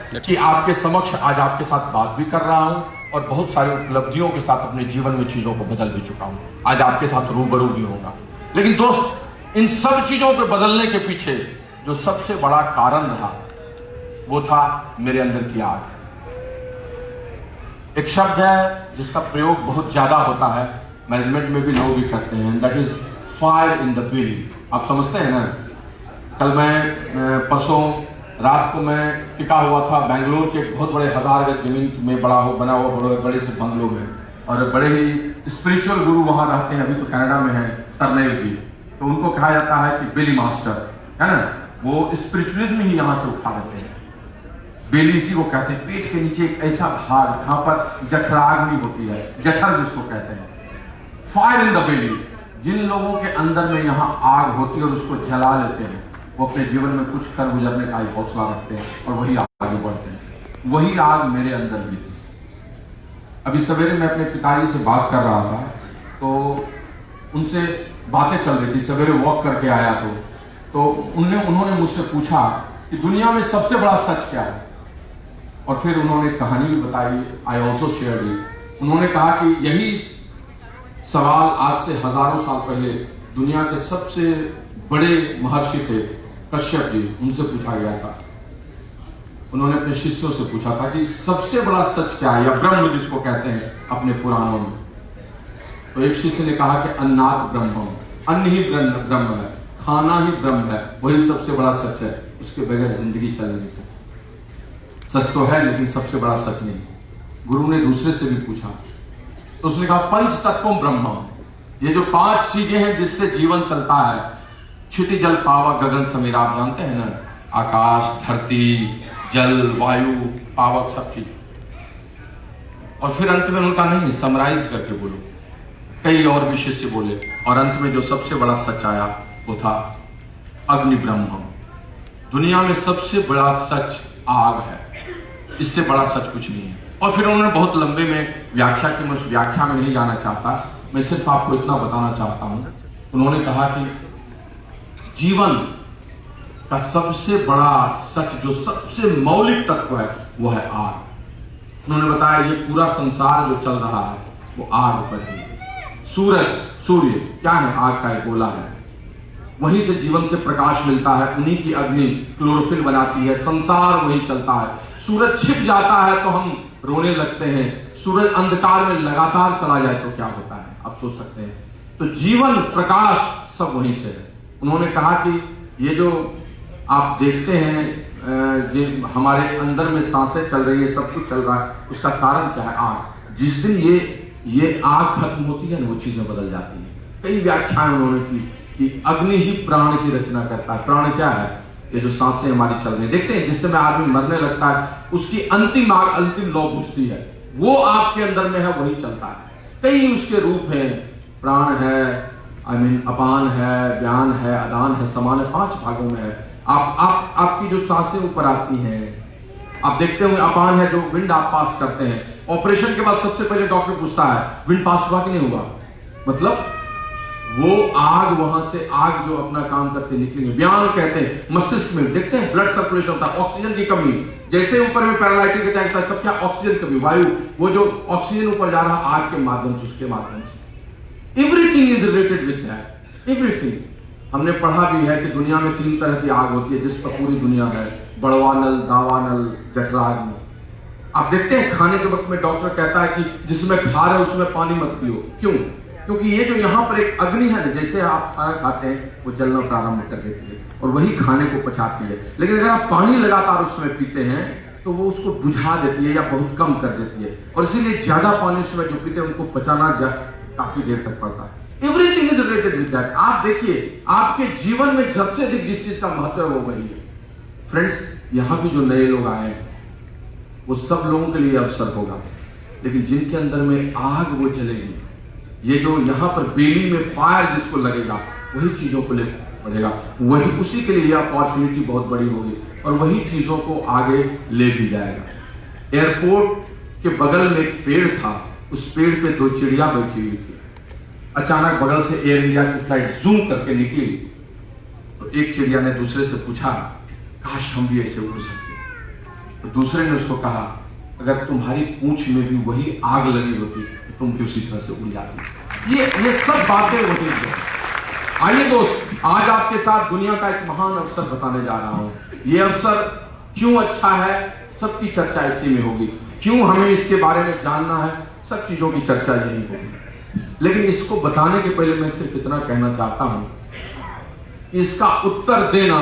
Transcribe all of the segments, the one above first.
कि आपके समक्ष आज आपके साथ बात भी कर रहा हूं और बहुत सारी उपलब्धियों के साथ अपने जीवन में चीजों को बदल भी चुका हूं। आज आपके साथ रूबरू भी होगा। लेकिन दोस्त, इन सब चीजों को बदलने के पीछे जो सबसे बड़ा कारण रहा वो था मेरे अंदर की आग। एक शब्द है जिसका प्रयोग बहुत ज्यादा होता है, मैनेजमेंट में भी लोग भी करते हैं, that is fire in the belly. आप समझते हैं ना। कल मैं परसों रात को मैं टिका हुआ था बेंगलोर के बहुत बड़े 1000 गज जमीन में बना हुआ बड़े से बंगलों में, और बड़े ही स्पिरिचुअल गुरु वहां रहते हैं। अभी तो कनाडा में है, तरनेल जी। तो उनको कहा जाता है कि बेली मास्टर, है ना। वो स्पिरिचुअलिज्म ही यहां से उठा देते हैं। बेली इसी को कहते हैं, पेट के नीचे एक ऐसा भाग जहां पर जठराग्नि होती है, जठर जिसको कहते हैं। Fire in the belly. जिन लोगों के अंदर में यहाँ आग होती है और उसको जला लेते हैं, वो अपने जीवन में कुछ कर गुजरने का ही हौसला रखते हैं और वही आगे बढ़ते हैं। वही आग मेरे अंदर भी थी। अभी सवेरे मैं अपने पिताजी से बात कर रहा था, तो उनसे बातें चल रही थी। सवेरे वॉक करके आया तो उन्होंने मुझसे पूछा कि दुनिया में सबसे बड़ा सच क्या है, और फिर उन्होंने कहानी भी बताई। I also share it. उन्होंने कहा कि यही सवाल आज से हजारों साल पहले दुनिया के सबसे बड़े महर्षि थे कश्यप जी, उनसे पूछा गया था। उन्होंने अपने शिष्यों से पूछा था कि सबसे बड़ा सच क्या है, या ब्रह्म जिसको कहते हैं अपने पुराणों में। तो एक शिष्य ने कहा कि अन्नात् ब्रह्मम, अन्न ही ब्रह्म है, खाना ही ब्रह्म है, वही सबसे बड़ा सच है, उसके बगैर जिंदगी चल नहीं सकती। सच तो है लेकिन सबसे बड़ा सच नहीं। गुरु ने दूसरे से भी पूछा, तो उसने कहा पंच तत्वम ब्रह्मम, ये जो 5 चीजें हैं जिससे जीवन चलता है, क्षिति जल पावक गगन समीर, आप जानते हैं ना, आकाश, धरती, जल, वायु, पावक, सब चीज। और फिर अंत में उनका नहीं, समराइज करके बोलो। कई और भी शिष्य बोले, और अंत में जो सबसे बड़ा सच आया वो था अग्नि ब्रह्मम। दुनिया में सबसे बड़ा सच आग है, इससे बड़ा सच कुछ नहीं है। और फिर उन्होंने बहुत लंबे में व्याख्या की, मैं उस व्याख्या में नहीं जाना चाहता, मैं सिर्फ आपको इतना बताना चाहता हूं। उन्होंने कहा कि जीवन का सबसे बड़ा सच, जो सबसे मौलिक तत्व है, वो है आग। उन्होंने बताया ये पूरा संसार जो चल रहा है वो आग पर है। सूर्य क्या है? आग का एक गोला है। वहीं से जीवन से प्रकाश मिलता है, उन्हीं की अग्नि क्लोरोफिल बनाती है, संसार वहीं चलता है। सूरज छिप जाता है तो हम रोने लगते हैं, सूरज अंधकार में लगातार चला जाए तो क्या होता है, आप सोच सकते हैं। तो जीवन, प्रकाश सब वहीं से है। उन्होंने कहा कि ये जो आप देखते हैं जो हमारे अंदर में सांसें चल रही है, सब कुछ चल रहा है, उसका कारण क्या है? आग। जिस दिन ये आग खत्म होती है ना, वो चीजें बदल जाती हैं। कई व्याख्याएं उन्होंने की कि अग्नि ही प्राण की रचना करता है। प्राण क्या है? ये जो सांसें हमारी चल रही है, देखते हैं जिस समय आदमी मरने लगता है, उसकी अंतिम आग, अंतिम लौ बुझती है, वो आपके अंदर में है, वही चलता है। कई उसके रूप हैं, प्राण है, अपान है, व्यान है, अदान है, समान है, 5 भागों में है। आपकी जो सांसें ऊपर आती हैं, आप देखते होंगे अपान है जो विंड आप पास करते हैं। ऑपरेशन के बाद सबसे पहले डॉक्टर पूछता है विंड पास हुआ कि नहीं हुआ, मतलब वो आग, वहां से आग जो अपना काम करते निकलेंगे। व्यान कहते हैं मस्तिष्क में, देखते हैं ब्लड सर्कुलेशन होता है, ऑक्सीजन की कमी, जैसे ऊपर में पैरालाइटिक अटैक होता है, सब क्या? ऑक्सीजन कमी, वायु, वो जो ऑक्सीजन ऊपर जा रहा है आग के माध्यम से, उसके माध्यम से। Everything is related with that, everything. हमने पढ़ा भी है कि दुनिया में 3 तरह की आग होती है जिस पर पूरी दुनिया है, बड़वानल, दावानल, जठराग्नि। आप देखते हैं खाने के वक्त में डॉक्टर कहता है कि जिसमें खा रहे हो उसमें पानी मत पियो। क्यों? क्योंकि ये जो यहाँ पर एक अग्नि है ना, जैसे आप खाना खाते हैं वो जलना प्रारंभ कर देती है और वही खाने को पचाती है। लेकिन अगर आप पानी लगातार उसमें पीते हैं तो वो उसको बुझा देती है या बहुत कम कर देती है, और इसीलिए ज्यादा पानी उसमें जो पीते हैं उनको पचाना काफी देर तक पड़ता है। Everything is related with that. आप देखिए आपके जीवन में सबसे अधिक जिस चीज का महत्व है वो वही है। फ्रेंड्स, यहाँ भी जो नए लोग आए हैं वो सब लोगों के लिए अवसर होगा, लेकिन जिनके अंदर में आग वो जलेगी, ये जो यहाँ पर बेली में फायर जिसको लगेगा, वही चीजों को लेकर बढ़ेगा, वही उसी के लिए अपॉर्चुनिटी बहुत बड़ी होगी और वही चीजों को आगे ले भी जाएगा। एयरपोर्ट के बगल में एक पेड़ था, उस पेड़ पे 2 चिड़िया बैठी हुई थी। अचानक बगल से एयर इंडिया की फ्लाइट जूम करके निकली, तो एक चिड़िया ने दूसरे से पूछा, काश हम भी ऐसे उड़ सकते। तो तो दूसरे ने उसको कहा, अगर तुम्हारी पूंछ में भी वही आग लगी होती तो तुम भी उसी तरह से उड़ जाती। ये सब बातें होती हैं। आइए दोस्त, आज आपके साथ दुनिया का एक महान अवसर बताने जा रहा हूं। ये अवसर क्यों अच्छा है, सबकी चर्चा इसी में होगी। क्यों हमें इसके बारे में जानना है, सब चीजों की चर्चा यही होगी। लेकिन इसको बताने के पहले मैं सिर्फ इतना कहना चाहता हूं, इसका उत्तर देना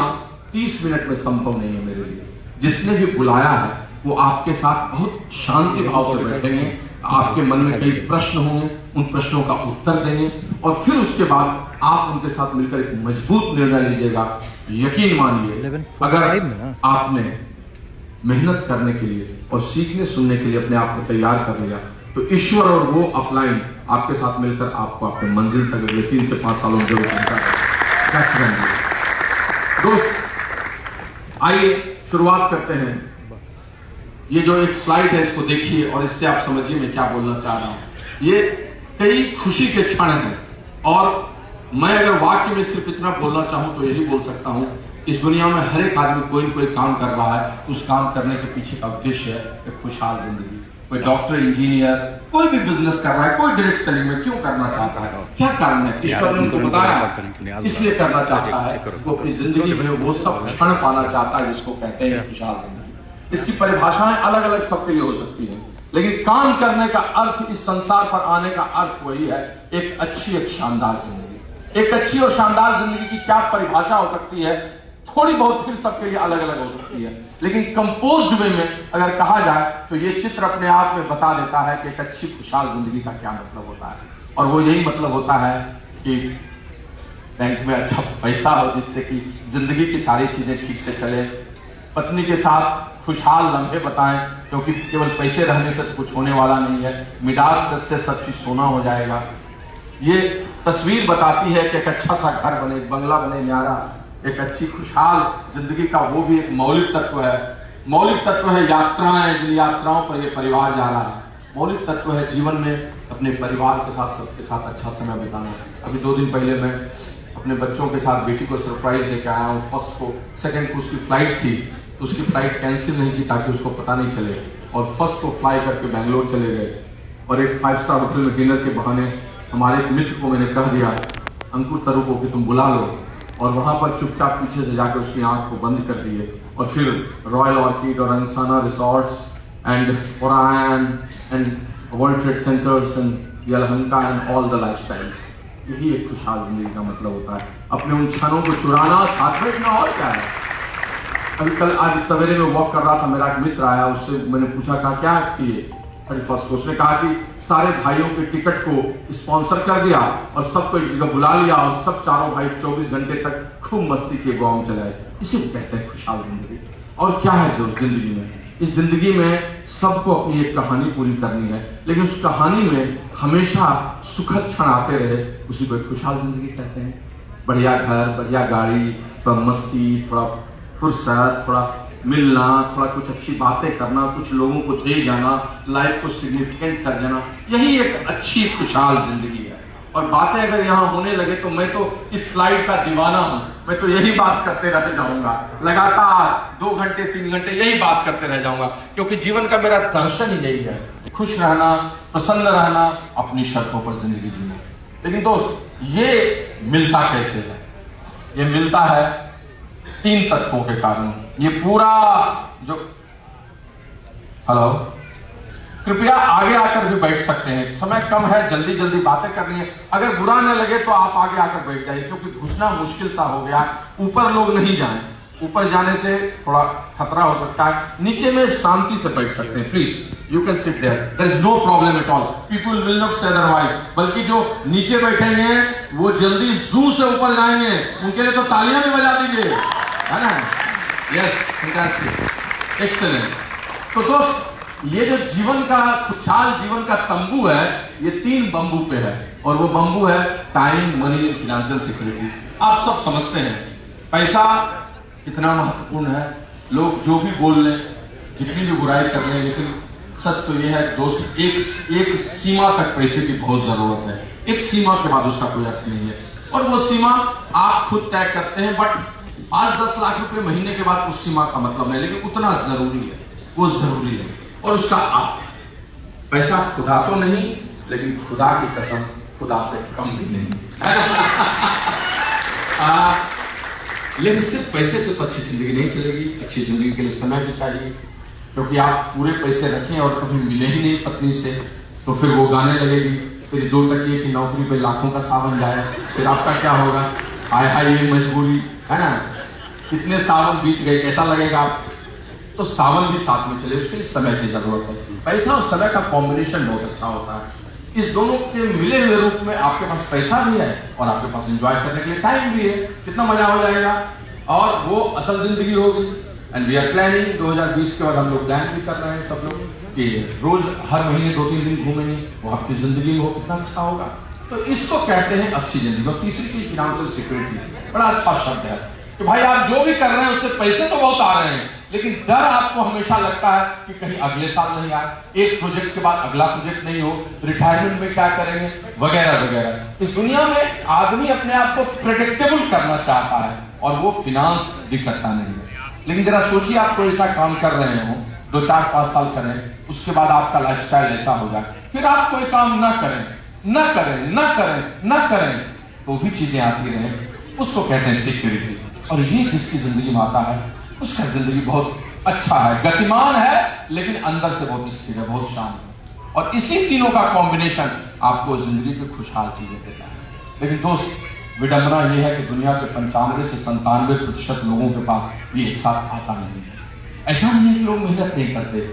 30 मिनट में संभव नहीं है मेरे लिए। जिसने भी बुलाया है वो आपके साथ बहुत शांति भाव से बैठेंगे, आपके मन में कई प्रश्न होंगे, उन प्रश्नों का उत्तर देंगे और फिर उसके बाद आप उनके साथ मिलकर एक मजबूत निर्णय लीजिएगा। यकीन मानिए, अगर आपने मेहनत करने के लिए और सीखने सुनने के लिए अपने आप को तैयार कर लिया तो ईश्वर और वो अपलाइन आपके साथ मिलकर आपको अपने मंजिल तक अगले 3 से 5 सालों में जरूर पहुंचाएगा। दोस्त, आइए शुरुआत करते हैं। ये जो एक स्लाइड है इसको देखिए और इससे आप समझिए मैं क्या बोलना चाह रहा हूं। ये कई खुशी के क्षण हैं और मैं अगर वाक्य में सिर्फ इतना बोलना चाहूं तो यही बोल सकता हूं, इस दुनिया में हर एक आदमी कोई न कोई काम कर रहा है। उस काम करने के पीछे का उद्देश्य है एक खुशहाल जिंदगी। कोई डॉक्टर, इंजीनियर, कोई भी बिजनेस कर रहा है, कोई डायरेक्ट सेलिंग में क्यों करना चाहता है, क्या कारण है? ईश्वर ने उनको बताया इसलिए करना चाहता है। वो अपनी जिंदगी में वो सब क्षण पाना चाहता है जिसको कहते हैं खुशहाल जिंदगी। इसकी परिभाषाएं अलग अलग सबके लिए हो सकती हैं, लेकिन काम करने का अर्थ, इस संसार पर आने का अर्थ वही है, एक अच्छी, एक शानदार जिंदगी। एक अच्छी और शानदार जिंदगी की क्या परिभाषा हो सकती है, थोड़ी बहुत फिर सबके लिए अलग अलग हो सकती है, लेकिन कंपोज्ड वे में अगर कहा जाए तो ये चित्र अपने आप में बता देता है कि एक अच्छी खुशहाल जिंदगी का क्या मतलब होता है। और वो यही मतलब होता है कि बैंक में अच्छा पैसा हो जिससे कि जिंदगी की सारी चीजें ठीक से चले, पत्नी के साथ खुशहाल लम्हे बताएं, क्योंकि केवल पैसे रहने से कुछ होने वाला नहीं है, मिडास से सब चीज सोना हो जाएगा। ये तस्वीर बताती है कि एक अच्छा सा घर बने, बंगला बने न्यारा, एक अच्छी खुशहाल जिंदगी का वो भी एक मौलिक तत्व है। मौलिक तत्व है यात्राएं, जिन यात्राओं पर ये परिवार जा रहा है। मौलिक तत्व है जीवन में अपने परिवार के साथ, सबके साथ अच्छा समय बिताना। अभी 2 दिन पहले मैं अपने बच्चों के साथ बेटी को सरप्राइज देकर आया हूँ। फर्स्ट को, सेकंड को उसकी फ्लाइट थी तो उसकी फ्लाइट कैंसिल नहीं की ताकि उसको पता नहीं चले, और फर्स्ट को फ्लाई करके बेंगलोर चले गए। और एक 5 स्टार होटल में डिनर के बहाने हमारे एक मित्र को मैंने कह दिया, अंकुर तरू को, कि तुम बुला लो, और वहां पर चुपचाप पीछे से जाकर उसकी आंख को बंद कर दिए। और फिर रॉयल ऑर्किड और Angsana resorts and Orion and world trade centres and Yelahanka and all the lifestyles. यही एक खुशहाल जिंदगी का मतलब होता है, अपने उन क्षणों को चुराना, साथ बैठना, और क्या है। अभी कल, आज सवेरे में वॉक कर रहा था, मेरा एक मित्र आया, उससे मैंने पूछा, कहा क्या किए? 31 को उसने कहा कि सारे भाइयों के टिकट को स्पॉन्सर कर दिया और सबको एक जगह बुला लिया और सब चारों भाई 24 घंटे तक खूब मस्ती के गाँव चलाए। इसी को कहते हैं खुशहाल जिंदगी। और क्या है जो उस जिंदगी में, इस जिंदगी में सबको अपनी एक कहानी पूरी करनी है, लेकिन उस कहानी में हमेशा सुखद क्षण आते रहे, उसी को एक खुशहाल जिंदगी कहते हैं। बढ़िया घर, बढ़िया गाड़ी, थोड़ा मस्ती, थोड़ा फुर्सत, थोड़ा मिलना, थोड़ा कुछ अच्छी बातें करना, कुछ लोगों को दे जाना, लाइफ को सिग्निफिकेंट कर देना, यही एक अच्छी खुशहाल जिंदगी है। और बातें अगर यहाँ होने लगे तो मैं तो इस स्लाइड का दीवाना हूं, मैं तो यही बात करते रह जाऊंगा, लगातार 2 घंटे 3 घंटे यही बात करते रह जाऊंगा, क्योंकि जीवन का मेरा दर्शन ही यही है, खुश रहना, प्रसन्न रहना, अपनी शर्तों पर जिंदगी जीना। लेकिन दोस्त, ये मिलता कैसे है? ये मिलता है 3 तत्वों के कारण। ये पूरा जो, हेलो, कृपया आगे आकर भी बैठ सकते हैं, समय कम है, जल्दी जल्दी बातें करनी है। अगर बुरा न लगे तो आप आगे आकर बैठ जाइए, क्योंकि घुसना मुश्किल सा हो गया। ऊपर लोग नहीं जाएं, ऊपर जाने से थोड़ा खतरा हो सकता है। नीचे में शांति से बैठ सकते हैं, please you can sit there, there is no problem at all, people will not say otherwise. बल्कि जो नीचे बैठेंगे वो जल्दी जू से ऊपर जाएंगे, उनके लिए तो तालियां भी बजा दीजिए, है ना? Yes, fantastic, excellent. तो दोस्त, ये जो जीवन का खुशहाल जीवन का तंबू है, ये 3 बंबू पे है, और वो बंबू है टाइम, मनी, फाइनेंशियल सिक्योरिटी। आप सब समझते हैं पैसा कितना महत्वपूर्ण है। लोग जो भी बोल लें, जितनी भी बुराई कर लें, लेकिन सच तो ये है दोस्त, एक सीमा तक पैसे की बहुत जरूरत है। एक सीमा के बाद उसका कोई अर्थ नहीं है, और वो सीमा आप खुद तय करते हैं। बट 5-10 लाख रुपए महीने के बाद उस सीमा का मतलब नहीं, लेकिन उतना जरूरी है। वो जरूरी है। और उसका अर्थ है, पैसा खुदा तो नहीं, लेकिन खुदा की कसम खुदा से कम भी नहीं। लेकिन सिर्फ पैसे से तो अच्छी जिंदगी नहीं चलेगी। अच्छी जिंदगी के लिए समय भी चाहिए, क्योंकि आप पूरे पैसे रखें और कभी मिले ही नहीं पत्नी से, तो फिर वो गाने लगेगी, फिर 2 टकिए की नौकरी पे लाखों का सावन जाए, फिर आपका क्या होगा? हाय हाय ये मजबूरी है ना, कितने सावन बीत गए, कैसा लगेगा आप? तो सावन भी साथ में चले, उसके लिए समय की जरूरत है। पैसा और समय का कॉम्बिनेशन बहुत अच्छा होता है। इस दोनों के मिले हुए रूप में आपके पास पैसा भी है और आपके पास एंजॉय करने के लिए टाइम भी है, कितना मजा हो जाएगा, और वो असल जिंदगी होगी। एंड वी आर प्लानिंग 2020 के बाद हम लोग प्लान भी कर रहे हैं सब लोग कि रोज हर महीने 2-3 दिन घूमेंगे, वो आपकी जिंदगी में वो कितना अच्छा होगा। तो इसको कहते हैं अच्छी जिंदगी। और तीसरी चीज फाइनेंशियल सिक्योरिटी, बड़ा अच्छा शब्द है कि भाई आप जो भी कर रहे हैं उससे पैसे तो बहुत आ रहे हैं, लेकिन डर आपको हमेशा लगता है कि कहीं अगले साल नहीं आए, एक प्रोजेक्ट के बाद अगला प्रोजेक्ट नहीं हो, रिटायरमेंट में क्या करेंगे, वगैरह वगैरह। इस दुनिया में आदमी अपने आप को प्रेडिक्टेबल करना चाहता है और वो फाइनेंस दिक्कता नहीं है। लेकिन जरा सोचिए, आप कोई ऐसा काम कर रहे हो 2, 4, 5 साल करें, उसके बाद आपका लाइफस्टाइल ऐसा हो जाए, फिर आप कोई काम ना करें, तो भी चीजें आती रहे, उसको कहते हैं सिक्योरिटी। और ये जिसकी जिंदगी में आता है उसका जिंदगी बहुत अच्छा है, गतिमान है, लेकिन अंदर से बहुत स्थिर है, बहुत शांत है। और इसी तीनों का कॉम्बिनेशन आपको जिंदगी की खुशहाल चीजें देता है। लेकिन दोस्त, विडंबना यह है कि दुनिया के 95 से 97% लोगों के पास ये एक साथ आता नहीं है। ऐसा नहीं है कि लोग मेहनत नहीं करते,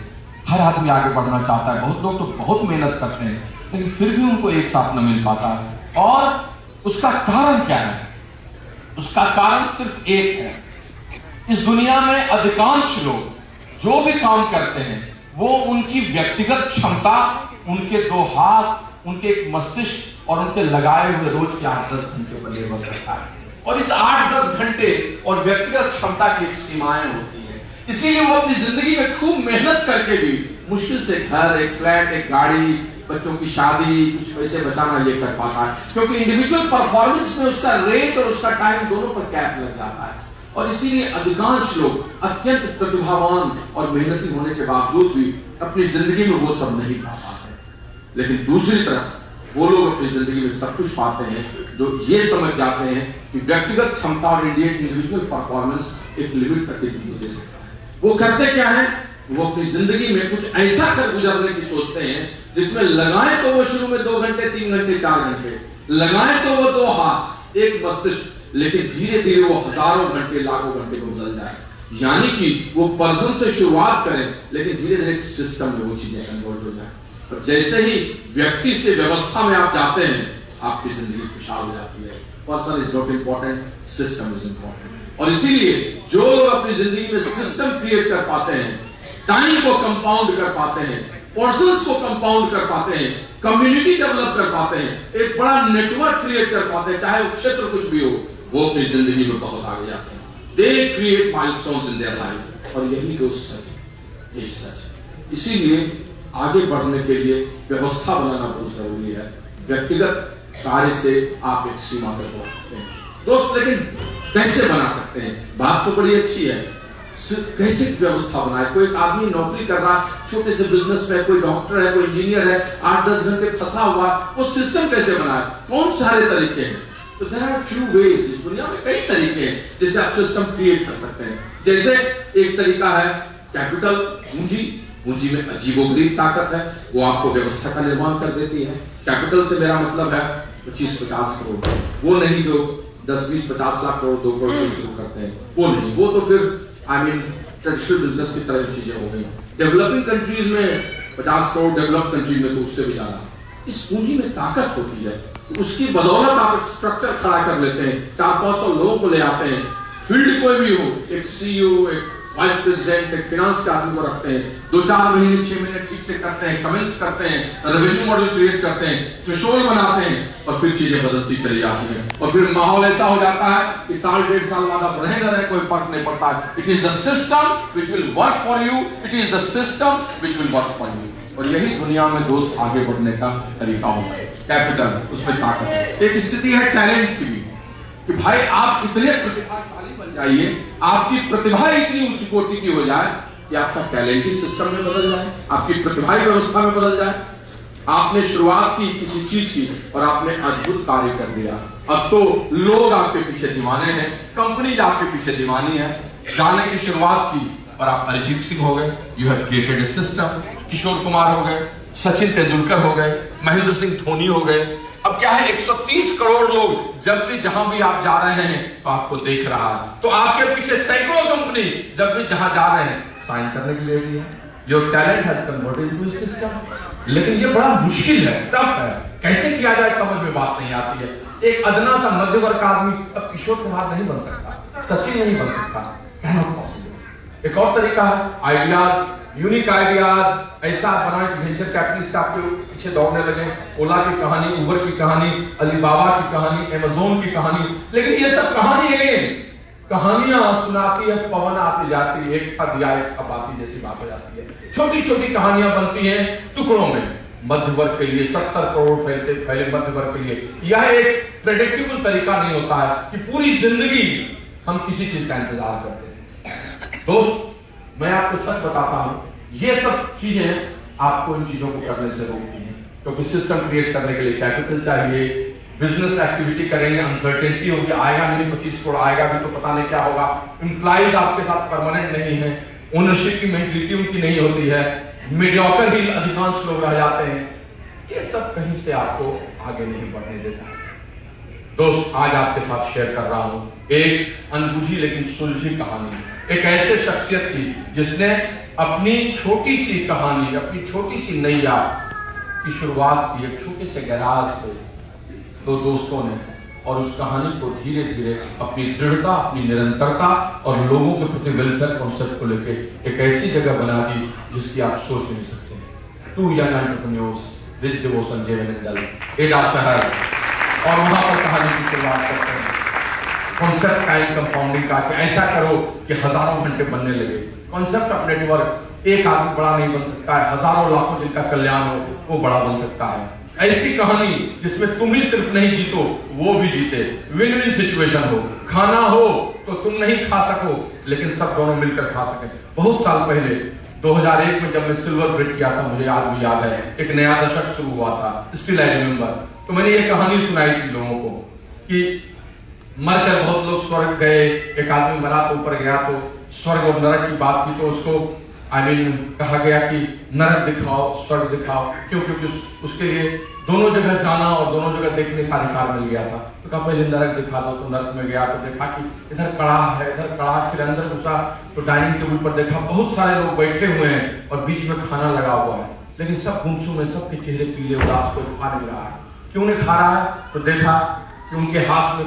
हर आदमी आगे बढ़ना चाहता है, बहुत लोग तो बहुत मेहनत करते हैं, लेकिन फिर भी उनको एक साथ न मिल पाता है। और उसका कारण क्या है? उसका कारण सिर्फ एक है। इस दुनिया में अधिकांश लोग जो भी काम करते हैं वो उनकी व्यक्तिगत क्षमता, उनके 2 हाथ, उनके एक मस्तिष्क और उनके लगाए हुए रोज के 8-10 घंटे पर निर्भर करता है। और इस 8-10 घंटे और व्यक्तिगत क्षमता की एक सीमाएं होती है। इसीलिए वो अपनी जिंदगी में खूब मेहनत करके भी मुश्किल से घर, एक फ्लैट, एक गाड़ी, बच्चों की शादी, कुछ पैसे बचाना ये कर पाता है, क्योंकि इंडिविजुअल परफॉर्मेंस में उसका रेट और उसका टाइम दोनों पर कैप लग जाता है। और इसीलिए अधिकांश लोग अत्यंत प्रतिभावान और मेहनती होने के बावजूद भी अपनी जिंदगी में वो सब नहीं पा पाते। लेकिन दूसरी तरफ वो लोग अपनी जिंदगी में सब कुछ पाते हैं जो ये समझ जाते हैं कि व्यक्तिगत क्षमता और इंडिविजुअल परफॉर्मेंस एक लिमिट तक ही दे सकता है। वो करते क्या है? वो अपनी जिंदगी में कुछ ऐसा कर गुजरने की सोचते हैं जिसमें लगाएं तो वो शुरू में 2 घंटे, 3 घंटे, 4 घंटे, लगाएं तो वो 2 हाथ, एक मस्तिष्क, लेकिन धीरे धीरे वो हजारों घंटे, लाखों घंटे में बदल जाए। यानी कि वो पर्सन से शुरुआत करें, लेकिन धीरे धीरे एक सिस्टम में वो चीजें कन्वर्ट हो जाए। और जैसे ही व्यक्ति से व्यवस्था में आप जाते हैं, आपकी जिंदगी खुशहाल हो जाती है। Person is not important, system is important. और इसीलिए जो लोग अपनी जिंदगी में सिस्टम क्रिएट कर पाते हैं, टाइम को कंपाउंड कर पाते हैं, पर्सन्स को कंपाउंड कर पाते हैं, कम्युनिटी डेवलप कर पाते हैं, एक बड़ा नेटवर्क क्रिएट कर पाते हैं, चाहे वो क्षेत्र कुछ भी हो, वो अपनी जिंदगी में बहुत आगे जाते हैं। They create milestones in their life. और यही तो सच है, यही सच है। इसीलिए आगे बढ़ने के लिए व्यवस्था बनाना बहुत जरूरी है। व्यक्तिगत कार्य से आप एक सीमा तक पहुंच सकते हैं दोस्त, लेकिन कैसे बना सकते हैं? बात तो बड़ी अच्छी है, कैसे व्यवस्था बनाए? कोई आदमी नौकरी कर रहा, छोटे से बिजनेस में, कोई डॉक्टर है, कोई इंजीनियर है, 8-10 घंटे फंसा हुआ, वो सिस्टम कैसे बनाए? कौन सारे तरीके हैं? तो देयर आर फ्यू वेज। इस दुनिया में कई तरीके हैं जिससे आप सिस्टम क्रिएट कर सकते हैं। जैसे एक तरीका है कैपिटल, पूंजी। पूंजी में अजीबोगरीब ताकत है, वो आपको व्यवस्था का निर्माण कर देती है। कैपिटल से मेरा मतलब है 25-50 करोड़, वो नहीं जो 10-20-50 लाख करोड़ 2 करोड़ से शुरू करते हैं, वो नहीं। वो तो फिर ट्रेडिशनल बिजनेस की तरह चीजें हो गई। डेवलपिंग कंट्रीज में 50 करोड़, डेवलप कंट्रीज में तो उससे भी ज्यादा। इस पूंजी में ताकत होती है, तो उसकी बदौलत आप एक स्ट्रक्चर खड़ा कर लेते हैं, 400-500 लोगों को ले आते हैं, फील्ड कोई भी हो, एक सीईओ, एक वाइस प्रेसिडेंट, एक फाइनेंस के आदमी को रखते हैं, 2-4 महीने 6 महीने ठीक से करते हैं, कमेंट्स करते हैं, रेवेन्यू मॉडल क्रिएट करते हैं, थ्रेशोल्ड बनाते हैं, और फिर चीजें बदलती चली जाती हैं। और फिर माहौल ऐसा हो जाता है कि 1.5 साल बाद आप रहे न रहे कोई फर्क नहीं पड़ता। It is the system which will work for you, it is the system which will work for you. और यही दुनिया में दोस्त आगे बढ़ने का तरीका होता है। कैपिटल, उसमें ताकत है। एक स्थिति है टैलेंट की भी, कि भाई आप इतने प्रतिभाशाली बन जाइए, आपकी प्रतिभा इतनी उच्च कोटि की हो जाए कि आपका टैलेंट ही सिस्टम में बदल जाए, आपकी प्रतिभा व्यवस्था में बदल जाए। आपने शुरुआत की किसी चीज की और आपने अद्भुत कार्य कर दिया। अब तो लोग आपके पीछे दीवाने हैं, कंपनी आपके पीछे दीवानी है। गाने की शुरुआत की और आप अरिजीत सिंह हो गए, you have created a system. Kishore Kumar हो गए, सचिन तेंदुलकर हो गए, महेंद्र सिंह धोनी हो गए। अब क्या है, 130 करोड़ लोग जब भी जहां भी आप जा रहे हैं तो आपको देख रहा है। तो आपके पीछे सैकड़ों कंपनी जब भी जहां जा रहे हैं साइन करने के लिए भी है। Your talent has converted into system. लेकिन ये बड़ा मुश्किल है, टफ है। कैसे किया जाए समझ में बात नहीं आती है। एक अदना सा मध्य वर्ग आदमी अब किशोर कुमार नहीं बन सकता, सचिन नहीं बन सकता, कैन नॉट पॉसिबल। एक और तरीका है, आइडियाज, यूनिक आइडियाज ऐसा बना कि वेंचर कैपिटलिस्ट आपके पीछे दौड़ने लगे। ओला की कहानी, उबर की कहानी, अलीबाबा की कहानी, अमेज़न की कहानी। लेकिन ये सब कहानी है, कहानियां सुनाती है, पवन आती जाती है, एक था दिया एक था बाती जैसी बात हो जाती है। छोटी छोटी कहानियां बनती हैं टुकड़ों में। मध्य वर्ग के लिए 70 करोड़ फैले मध्य वर्ग के लिए यह एक प्रेडिक्टेबल तरीका नहीं होता है कि पूरी जिंदगी हम किसी चीज का इंतजार करते हैं। दोस्त, मैं आपको सच बताता हूं, ये सब चीजें आपको इन चीजों को करने से रोकती हैं। क्योंकि सिस्टम क्रिएट करने के लिए कैपिटल चाहिए, बिजनेस एक्टिविटी करेंगे, अनसर्टेनिटी होगी, आएगा नहीं 25 करोड़, आएगा भी तो पता नहीं क्या होगा। एम्प्लॉइज आपके साथ परमानेंट नहीं है, ओनरशिप की मेंटलिटी उनकी नहीं होती है, मीडियोकर ही अधिकांश लोग रह जाते हैं। ये सब कहीं से आपको आगे नहीं बढ़ने देता। दोस्त, आज आपके साथ शेयर कर रहा हूं एक अनबुझी लेकिन सुलझी कहानी, एक ऐसे शख्सियत की जिसने अपनी छोटी सी कहानी, अपनी छोटी सी नैया की शुरुआत की एक छोटे से गैराज से दो दोस्तों ने, और उस कहानी को धीरे धीरे अपनी दृढ़ता, अपनी निरंतरता और लोगों के प्रति वेलफेयर कॉन्सेप्ट को लेके एक ऐसी जगह बना दी जिसकी आप सोच नहीं सकते। 2 यंग एंटरप्रेन्योर्स, रिच डिवोशन जेवेनिंदल, एडा शहर, और वहां पर कहानी की शुरुआत करते हैं। कॉन्सेप्ट टाइम कंपाउंडिंग का कि ऐसा करो कि हजारों घंटे बनने लगे। कॉन्सेप्ट ऑफ नेटवर्क, एक आदमी बड़ा नहीं बन सकता है, हजारों लाखों जिनका कल्याण हो वो बड़ा बन सकता है। ऐसी कहानी जिसमें तुम ही सिर्फ नहीं जीतो, वो भी जीते, विन विन सिचुएशन हो। खाना हो तो तुम नहीं खा सको लेकिन सब दोनों मिलकर खा सके। बहुत साल पहले 2001 में जब मैं सिल्वर ब्रेक किया था, मुझे आज भी याद है, एक नया दशक शुरू हुआ था, स्टिल आई रिमेंबर। तो मैंने ये कहानी सुनाई थी लोगों को कि मरकर बहुत लोग स्वर्ग गए, एक आदमी मरा तो ऊपर गया, तो स्वर्ग और नरक की बात थी, तो उसको कहा गया कि नरक दिखाओ, स्वर्ग दिखाओ। क्यों? क्योंकि उसके लिए दोनों जगह जाना और दोनों जगह देखने का अधिकार मिल गया था। तो कहा पहले नरक दिखा दो। तो नरक में गया तो देखा कि इधर कड़ाह है, इधर कड़ाह, फिर अंदर घुसा तो डाइनिंग टेबल पर देखा बहुत सारे लोग बैठे हुए हैं और बीच में खाना लगा हुआ है, लेकिन सब गुमसुम है, सबके चेहरे पीले उदास, कोई खा नहीं रहा है। क्यों नहीं खा रहा है? तो देखा कि उनके हाथ में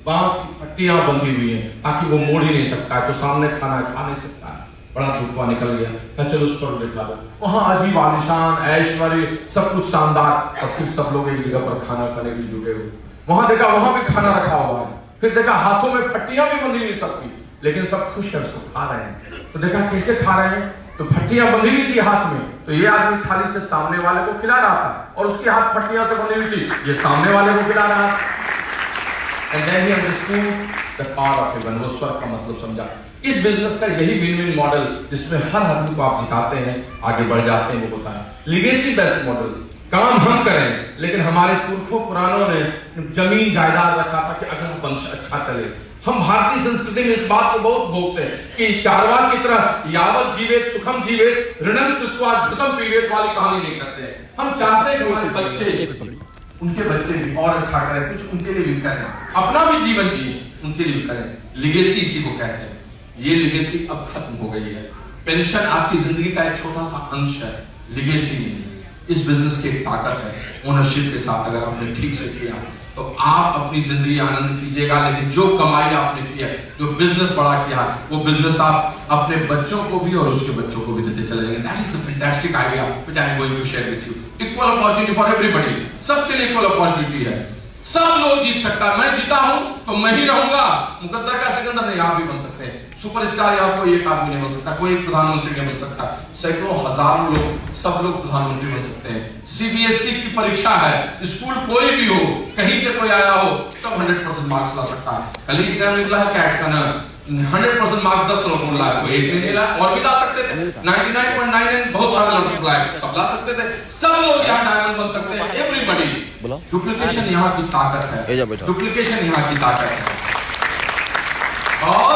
बांस की पट्टियां बंधी हुई हैं ताकि वो मोड़ ही नहीं सकता है, तो सामने खाना है, खा नहीं सकता है। बड़ा धूपा निकल गया, चलो स्वर्ग दिखा दो। वहां अजीब आलिशान ऐश्वर्य, सब कुछ शानदार, और फिर सब लोग एक जगह पर खाना खाने के लिए जुटे हुए। वहां देखा वहां भी खाना रखा हुआ है, फिर देखा हाथों में पट्टियां भी बंधी हुई सबकी, लेकिन सब खुश है, सब खा रहे हैं। तो देखा कैसे खा रहे हैं, तो पट्टियां बंधी हुई थी हाथ में, तो ये आदमी थाली से सामने वाले को खिला रहा था और उसके हाथ पट्टियां से बंधी हुई थी, ये सामने वाले को खिला रहा था। And then he understood the power of heaven, वो स्वर्ग का मतलब समझा। इस बिजनेस का यही विन विन मॉडल जिसमें हर आदमी को आप जिताते हैं, आगे बढ़ जाते हैं, वो होता है लिगेसी बेस्ड मॉडल। काम हम करें, लेकिन हमारे पुरखों पुरानों ने जमीन जायदाद रखा था कि अगर वंश अच्छा चले। हम भारतीय संस्कृति में इस बात को बहुत भोगते हैं कि चारवाक की तरह यावत जीवेत सुखम जीवेत ऋणम कृत्वा घृतम पीवेत वाली कहानी नहीं करते हैं। हम चाहते हैं कि हमारे बच्चे, उनके बच्चे भी और अच्छा करें, कुछ उनके लिए भी करें, अपना भी जीवन जिए, उनके लिए भी करें। लिगेसी इसी को कहते हैं। ये लिगेसी अब खत्म हो गई है। पेंशन आपकी जिंदगी का एक छोटा सा अंश है, लिगेसी नहीं। इस बिजनेस की एक ताकत है, ओनरशिप के साथ अगर आपने ठीक से किया तो आप अपनी जिंदगी आनंद कीजिएगा। लेकिन जो कमाई आपने की है, जो बिजनेस बड़ा किया, वो बिजनेस आप अपने बच्चों को भी और उसके बच्चों को भी देते चले जाएंगे। That is the fantastic idea which I am going to share with you. Equal opportunity for everybody, सबके लिए इक्वल अपॉर्चुनिटी है, सब लोग जीत सकता है। मैं जीता हूं तो मैं ही रहूंगा, मुकद्दर का सिकंदर नहीं, आप भी बन सकते हैं। सुपरस्टार यहाँ कोई एक आदमी नहीं बन सकता, कोई एक प्रधानमंत्री नहीं बन सकता, सैकड़ों हजारों लोग, सब लोग प्रधानमंत्री बन सकते हैं। सीबीएसई की परीक्षा है, स्कूल कोई भी हो, कहीं से कोई आया हो, सब 100% मार्क्स ला सकता है। कल एग्जाम निकला है कैट का ना, 100% मार्क्स 10 लोगों को लाया, कोई एक नहीं लाया, और भी ला सकते थे। 99.99 बहुत सारे लोग लाए, सब ला सकते थे। सब लोग यहाँ डायमंड बन सकते हैं, एवरीबॉडी। डुप्लीकेशन यहाँ की ताकत है, डुप्लीकेशन यहाँ की ताकत है। और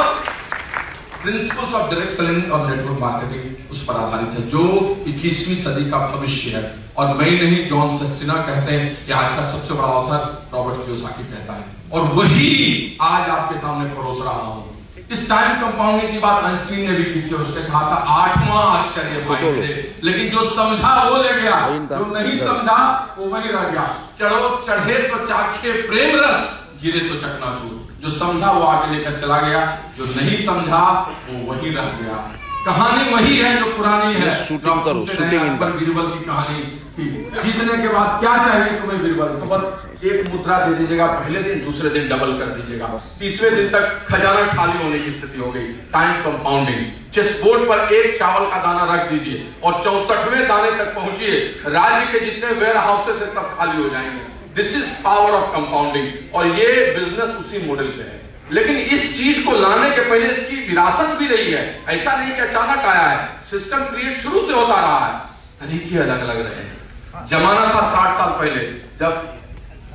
प्रिंसिपल्स ऑफ डायरेक्ट सेलिंग और नेटवर्क मार्केटिंग उस पर आधारित है, जो 21वीं सदी का भविष्य है। और मैं नहीं, जॉन सेस्टिना कहते हैं, कि आज का सबसे बड़ा ऑथर रॉबर्ट कियोसाकी कहता है, और वही आज आपके सामने परोस रहा हूं। इस टाइम कंपाउंडिंग की बात आइंस्टीन ने भी की थी, उसने कहा था 8वां आश्चर्य फाइंड, लेकिन जो समझा वो ले गया, जो नहीं समझा वो वही रह गया। चढ़े तो चाखे प्रेम रस, गिरे तो चकनाचूर। जो समझा वो आगे लेकर चला गया, जो नहीं समझा वो वही रह गया। कहानी वही है जो पुरानी है। शूटिंग करो, अकबर बीरबल की कहानी की, जीतने के बाद क्या चाहिए तुम्हें बीरबल? तो बस एक मुद्रा दे दीजिएगा, पहले दिन दूसरे दिन डबल कर दीजिएगा, तीसरे दिन तक खजाना खाली होने की स्थिति हो गई। Time compounding. चेस बोर्ड पर एक चावल का दाना रख दीजिए और 64वें दाने तक पहुंचिए, राज्य के जितने वेयर हाउसेस है सब खाली हो जाएंगे। This is power of compounding, और ये बिजनेस उसी मॉडल पे है। लेकिन इस चीज को लाने के पहले इसकी विरासत भी रही है, ऐसा नहीं कि अचानक आया है, सिस्टम क्रिएट शुरू से होता रहा है, तरीके अलग अलग रहे हैं। जमाना था 60 साल पहले, जब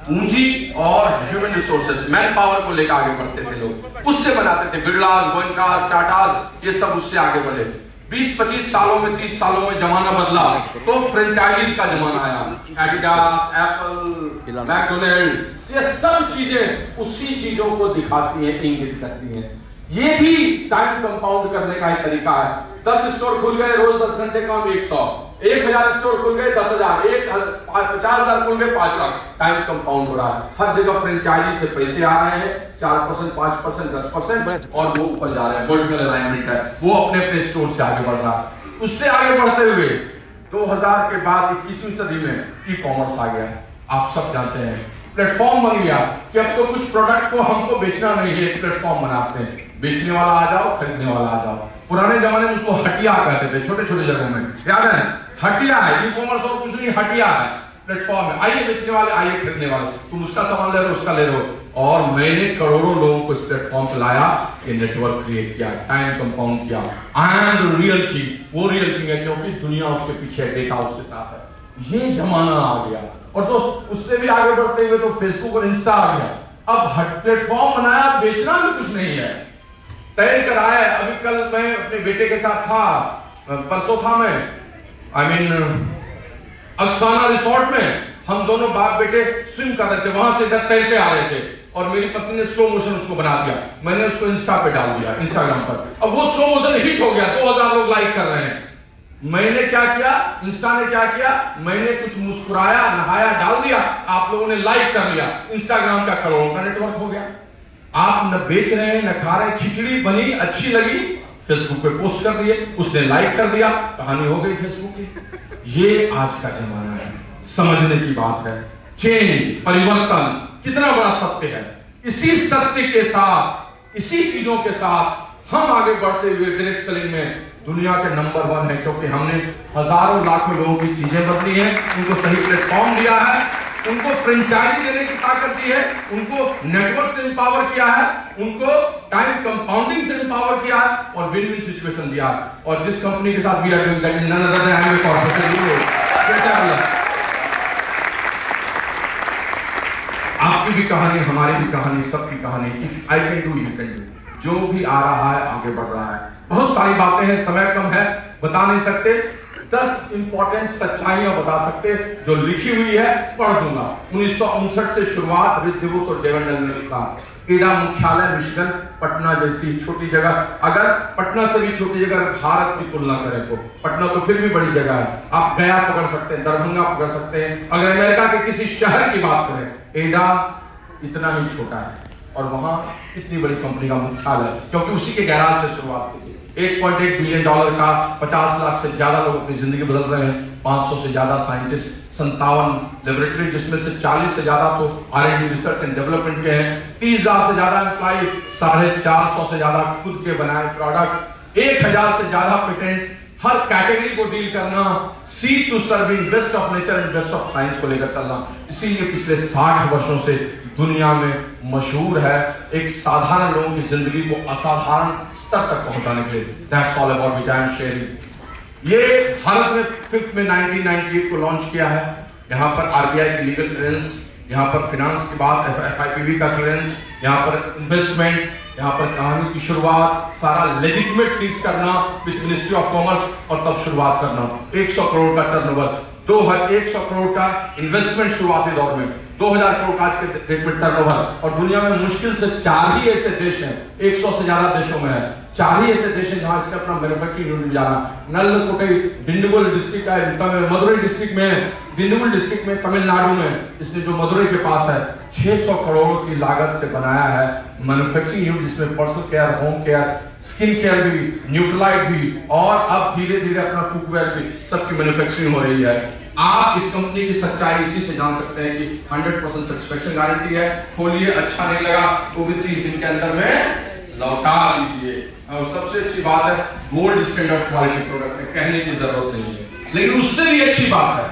पूंजी और ह्यूमन रिसोर्सेस, मैन पावर को लेकर आगे बढ़ते थे लोग, उससे बनाते थे। बिरलास, गोयनकास, टाटास, ये सब उससे आगे बढ़े। 20-25 सालों में, 30 सालों में जमाना बदला, तो फ्रेंचाइजीज का जमाना आया। एडिडास, एप्पल, मैकडोनल्ड, ये सब चीजें उसी चीजों को दिखाती हैं, इंगित करती हैं। ये भी टाइम कंपाउंड करने का एक तरीका है। 10 स्टोर खुल गए, रोज 10 घंटे काम 100, 1000 स्टोर खुल गए 10,000, 50,000 खुल गए 5 लाख। टाइम कंपाउंड हो रहा है, हर जगह फ्रेंचाइजी से पैसे आ रहे हैं, 4%, 5%, 10%, और वो ऊपर जा रहे हैं। वर्टिकल अलाइनमेंट है, वो अपने अपने स्टोर से आगे बढ़ रहा है। उससे आगे बढ़ते हुए 2000 के बाद 21वीं सदी में ई कॉमर्स आ गया। आप सब जानते हैं, प्लेटफॉर्म बन गया कि अब तो कुछ प्रोडक्ट को हमको बेचना नहीं है, एक प्लेटफॉर्म बनाते हैं, बेचने वाला आ जाओ, खरीदने वाला आ जाओ। पुराने जमाने में उसको हटिया कहते थे, छोटे छोटे जगहों में, याद है? हटिया है, ई कॉमर्स और कुछ नहीं, हटिया है, प्लेटफॉर्म है। आइए बेचने वाले, आइए खरीदने वाले, तुम उसका सामान ले रहे हो, उसका ले रहे हो। और मैंने करोड़ों लोगों को इस प्लेटफॉर्म पे लाया, ये नेटवर्क क्रिएट किया, टाइम कंपाउंड किया। एंड रियल किंग, वो रियल किंग है क्योंकि दुनिया उसके पीछे है, डेटा उसके साथ है। ये जमाना आ गया। और दोस्त, उससे भी आगे बढ़ते हुए तो फेसबुक और इंस्टा आ गया। अब प्लेटफॉर्म बनाया, बेचना भी कुछ नहीं है, तय कराया। अभी कल मैं अपने बेटे के साथ था, परसों था मैं, अक्साना रिसोर्ट में, हम दोनों बाप बेटे स्विम कर रहे थे, वहां से इधर तैरते आ रहे थे, और मेरी पत्नी ने स्लो मोशन उसको बना दिया। मैंने उसको इंस्टा पे डाल दिया, इंस्टाग्राम पर। अब वो स्लो मोशन हिट हो गया, 2000 लोग लाइक कर रहे हैं। मैंने क्या किया, इंस्टा ने क्या किया, मैंने कुछ मुस्कुराया, नहाया, डाल दिया, आप लोगों ने लाइक कर लिया। इंस्टाग्राम का करोड़ों का नेटवर्क हो गया। आप न बेच रहे हैं, न खा रहे हैं, खिचड़ी बनी, अच्छी लगी, फेसबुक पे पोस्ट कर दिए, उसने लाइक कर दिया, कहानी हो गई फेसबुक की। ये आज का जमाना है, समझने की बात है। चेंज, परिवर्तन कितना बड़ा सत्य है। इसी सत्य के साथ, इसी चीजों के साथ हम आगे बढ़ते हुए डायरेक्ट सेलिंग में दुनिया के नंबर 1 है, क्योंकि हमने हजारों लाखों लोगों की चीजें बदली हैं, उनको सही प्लेटफॉर्म दिया है, उनको फ्रेंचाइजी देने की ताकत दी है, उनको नेटवर्क से एम्पावर किया है, उनको टाइम कंपाउंडिंग से एम्पावर किया है, और विन विन सिचुएशन दिया है। और जिस कंपनी के साथ we are doing that is none other than highway corporation. आपकी भी कहानी, हमारी भी कहानी, सबकी कहानी। If I can do, you can do. जो भी आ रहा है आगे बढ़ रहा है। बहुत सारी बातें हैं, समय कम है, बता नहीं सकते। 10 इंपॉर्टेंट सच्चाइयां बता सकते, जो लिखी हुई है, पढ़ दूंगा। 1959 से शुरुआत, रिच डिवोस और डेवन ने कहा। ईडा मुख्यालय मिशिगन, पटना जैसी छोटी जगह, अगर पटना से भी छोटी जगह भारत की तुलना करें तो पटना तो फिर भी बड़ी जगह है। आप गया पकड़ सकते हैं, दरभंगा पकड़ सकते हैं। अगर अमेरिका के किसी शहर की बात करें, एडा इतना ही छोटा है, और वहां इतनी बड़ी कंपनी का मुख्यालय, क्योंकि उसी के गैराज से शुरुआत की थी। $8.8 बिलियन का, 50 लाख से ज्यादा लोग अपनी जिंदगी बदल रहे हैं, 500 से ज्यादा साइंटिस्ट, 57 लेबोरेटरी, जिसमें से 40 से ज्यादा तो R&D रिसर्च एंड डेवलपमेंट के हैं, 30,000 से ज्यादा एम्प्लॉय, 450 से ज्यादा खुद के बनाए प्रोडक्ट, 1000 से ज्यादा पेटेंट, हर कैटेगरी को डील करना, seed to serving, best of nature and best of science को लेकर चलना। इसीलिए पिछले 60 वर्षों से दुनिया में मशहूर है, एक साधारण लोगों की जिंदगी को असाधारण स्तर तक पहुंचाने के लिए। That's all about which I am sharing. ये भारत में 5 में 1998 को लॉन्च किया है। यहाँ पर आरबीआई की लीगल क्लियरेंस, यहाँ पर फाइनेंस की बात, FIPB का क्लियरेंस, यहाँ पर इन्वेस्टमेंट, यहाँ पर कहानी की शुरुआत, सारा लेजिटिमेट चीज करना विद मिनिस्ट्री ऑफ कॉमर्स और तब शुरुआत करना। 100 करोड़ का टर्नओवर, 100 करोड़ का इन्वेस्टमेंट शुरुआती दौर में, 2000 करोड़ का आज के डेट में टर्नओवर। और दुनिया में मुश्किल से 4 ही ऐसे देश हैं, 100 से ज्यादा देशों में है, 4 ही ऐसे देश हैं जहां इसका अपना मैन्युफैक्चरिंग यूनिट जा रहा है। नल्लकोटे डिंडिगुल डिस्ट्रिक्ट है, मदुरई डिस्ट्रिक्ट में, डिंडिगुल डिस्ट्रिक्ट में तमिलनाडु में, इसने जो मदुरई के पास है 600 करोड़ की लागत से बनाया है मैन्युफैक्चरिंग यूनिट, जिसमें personal care, home care, skin care भी, न्यूट्रलाइट भी, और अब धीरे धीरे अपना कुकवेयर भी, सबकी मैन्युफैक्चरिंग हो रही है। आप इस कंपनी की सच्चाई इसी से जान सकते हैं कि 100% सेटिस्फैक्शन गारंटी है। खोलिए, अच्छा नहीं लगा तो भी 30 दिन के अंदर में लौटा दीजिए। और सबसे अच्छी बात है, गोल्ड स्टैंडर्ड क्वालिटी प्रोडक्ट है, कहने की जरूरत नहीं है। लेकिन उससे भी अच्छी बात है,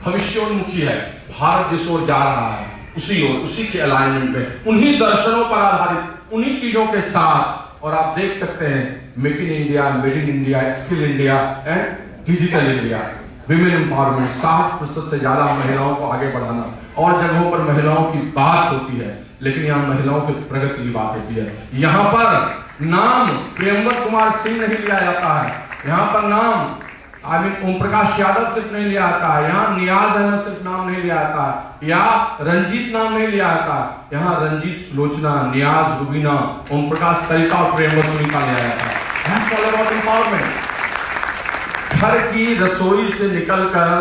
भविष्योन्मुखी है। भारत जिस ओर जा रहा है उसी ओर, उसी के अलाइनमेंट में, उन्हीं दर्शनों पर आधारित, उन्हीं चीजों के साथ। और आप देख सकते हैं, make in India, made in India, skill India and digital India, women empowerment, 60% से ज्यादा महिलाओं को आगे बढ़ाना। और जगहों पर महिलाओं की बात होती है, लेकिन यहाँ महिलाओं की प्रगति की बात होती है। यहाँ पर नाम प्रियंवर कुमार सिंह नहीं लिया जाता है, यहाँ पर नाम ओम प्रकाश यादव सिर्फ नहीं लिया जाता है, यहाँ नियाज अहमद सिर्फ नाम नहीं लिया जाता है, या रंजीत नाम नहीं लिया जाता, यहाँ रंजीत, सुलोचना, नियाज, रुबीना, ओम प्रकाश, सरिता और प्रियंवर सुनीता लिया जाता है। That's all about empowerment। घर की रसोई से निकलकर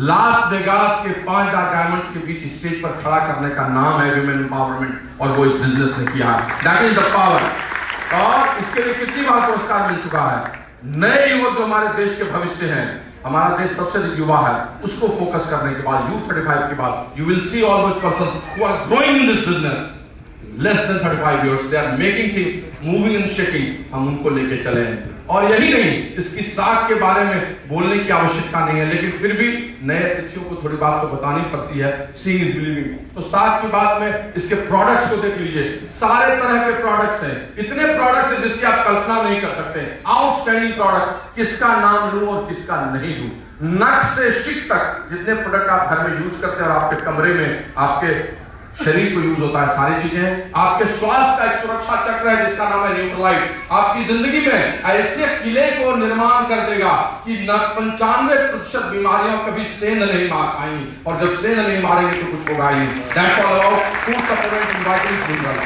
लास वेगास के 5000 डायमंड्स के बीच स्टेज पर खड़ा करने का नाम है विमेन एम्पावरमेंट, और वो इस बिजनेस ने किया है। That is the power. और इसके लिए कितनी बार पुरस्कार मिल चुका है। नए युवक जो हमारे देश के भविष्य हैं, हमारा देश सबसे युवा है, उसको फोकस करने के बाद, U35 के बाद, you will see all those person who are growing in this business less than 35 years, they are making things, moving and shaking, हम उनको लेके चले हैं। और यही नहीं, इसकी साख के बारे में बोलने की आवश्यकता नहीं है, लेकिन फिर भी नए अतिथियों को थोड़ी बात तो बतानी पड़ती है। Seeing is believing. तो साख की बात में इसके प्रोडक्ट्स को देख लीजिए, सारे तरह के प्रोडक्ट्स हैं, इतने प्रोडक्ट्स हैं जिसकी आप कल्पना नहीं कर सकते। आउटस्टैंडिंग प्रोडक्ट्स, किसका नाम लूं और किसका नहीं लूं। नख से शिक तक जितने प्रोडक्ट आप घर में यूज करते हैं और आपके कमरे में, आपके शरीर को यूज होता है, सारी चीजें। आपके स्वास्थ्य का एक सुरक्षा चक्र है जिसका नाम है न्यूट्रलाइट, आपकी जिंदगी में ऐसे किले को निर्माण कर देगा कि 95% बीमारियां कभी सेंध नहीं मार पाएंगी, और जब सेंध नहीं मारेंगे तो कुछ होगा ही। That's all about food supplement and vitamins minerals.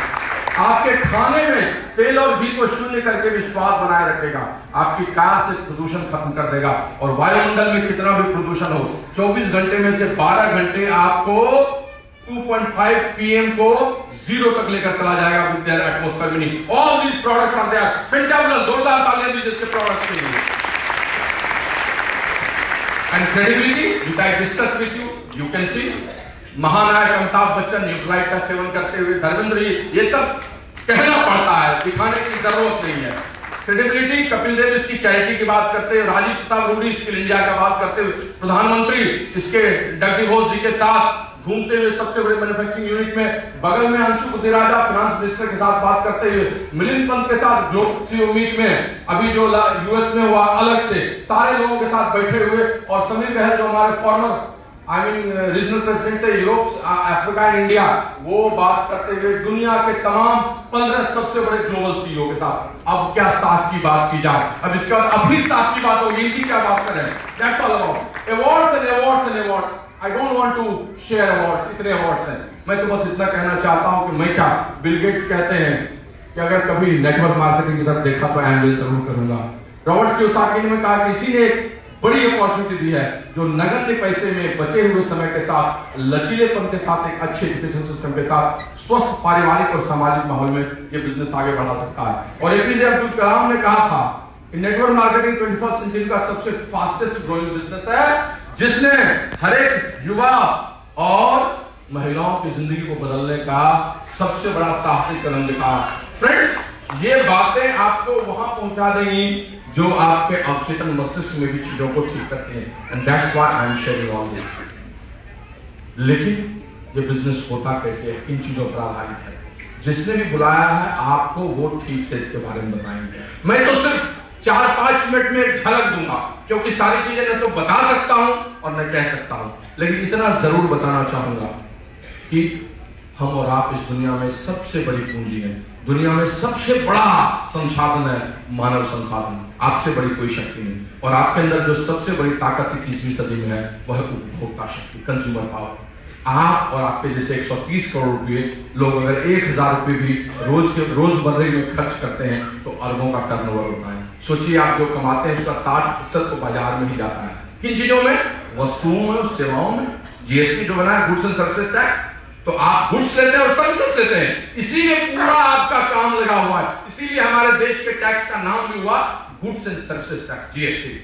आपके खाने में तेल और घी को शून्य करके भी स्वाद बनाए रखेगा, आपकी कार से प्रदूषण खत्म कर देगा। और वायुमंडल में कितना भी प्रदूषण हो, 24 घंटे में से 12 घंटे आपको 2.5 pm को 0 तक लेकर चला जाएगा with there atmosphere meaning all these products are there. Fantabulous, जोरदार तालियां दीजिए इसके प्रोडक्ट्स के लिए। And credibility which I discuss with you can see, महानायक अमिताभ बच्चन न्यूट्रलाइट का सेवन करते हुए, धर्मेंद्र जी, ये सब कहना पड़ता है, दिखाने की जरूरत नहीं है। क्रेडिबिलिटी, कपिल देव इसकी चैरिटी की बात करते हुए, राजीव प्रताप रूडी स्किल इंडिया का बात करते हुए, प्रधानमंत्री इसके डग घोष जी के साथ घूमते हुए सबसे बड़े मैन्युफैक्चरिंग यूनिट में, बगल में अंशु बुद्धिराजा फाइनेंस मिनिस्टर के साथ बात करते हुए, मिलिंद पंत के साथ ग्लोबल सीईओ मीट में, अभी जो यूएस में हुआ अलग से, सारे लोगों के साथ बैठे हुए, और समीर बहल जो हमारे फॉर्मर रीजनल प्रेसिडेंट थे यूरोप, अफ्रीका एंड इंडिया, वो बात करते हुए दुनिया के तमाम 15 सबसे बड़े ग्लोबल सीईओ के साथ। अब क्या साख की बात की जाए, अब इसके बाद अभी साख की बात होगी, इनकी क्या बात करें। That's all about awards and awards and awards. I don't want to share awards, इतने awards हैं। मैं तो बस इतना कहना चाहता हूं कि मैं क्या, बिल गेट्स कहते हैं कि अगर कभी नेटवर्क मार्केटिंग की तरफ देखा तो एमबीए जरूर करूंगा। रॉबर्ट कियोसाकी ने कहा कि इसी ने एक बड़ी अपॉर्चुनिटी दी है, जो नगद पैसे में बचे हुए समय के साथ, लचीलेपन के साथ, एक अच्छे एजुकेशन सिस्टम के साथ, स्वस्थ पारिवारिक और सामाजिक माहौल में ये बिजनेस आगे बढ़ा सकता है। और एपीजे अब्दुल कलाम ने कहा था कि नेटवर्क मार्केटिंग 21st सेंचुरी का सबसे फास्टेस्ट ग्रोइंग बिजनेस है, जिसने हर एक युवा और महिलाओं की जिंदगी को बदलने का सबसे बड़ा साहसिक कदम दिखाया। फ्रेंड्स, ये बातें आपको वहां पहुंचा देंगी जो आपके अवचेतन मस्तिष्क में भी चीजों को ठीक करते हैं, and that's why I am sharing all this. लेकिन ये बिजनेस होता कैसे है, इन चीजों पर आधारित है। जिसने भी बुलाया है आपको वो ठीक से इसके बारे में बताएंगे। मैं तो सिर्फ 4-5 मिनट में एक झलक दूंगा, क्योंकि सारी चीजें न तो बता सकता हूं और न कह सकता हूं, लेकिन इतना जरूर बताना चाहूंगा कि हम और आप इस दुनिया में सबसे बड़ी पूंजी है, दुनिया में सबसे बड़ा संसाधन है मानव संसाधन, आपसे बड़ी कोई शक्ति नहीं। और आपके अंदर जो सबसे बड़ी ताकत 21वीं सदी में है वह है उपभोक्ता शक्ति, कंज्यूमर पावर। आप और आपके जैसे 130 करोड़ रुपए लोग अगर 1000 रुपए भी रोजमर्रे में खर्च करते हैं तो अरबों का टर्नओवर होता है। सोचिए आप जो कमाते हैं उसका 60% तो बाजार में ही जाता है। किन चीजों में? वस्तुओं में, सेवाओं में। जीएसटी जो बना है, गुड्स एंड सर्विसेज टैक्स, तो आप गुड्स लेते हैं और सर्विसेज लेते हैं, इसी में पूरा आपका काम लगा हुआ है। इसीलिए हमारे देश के टैक्स का नाम भी हुआ goods and services tax, GST.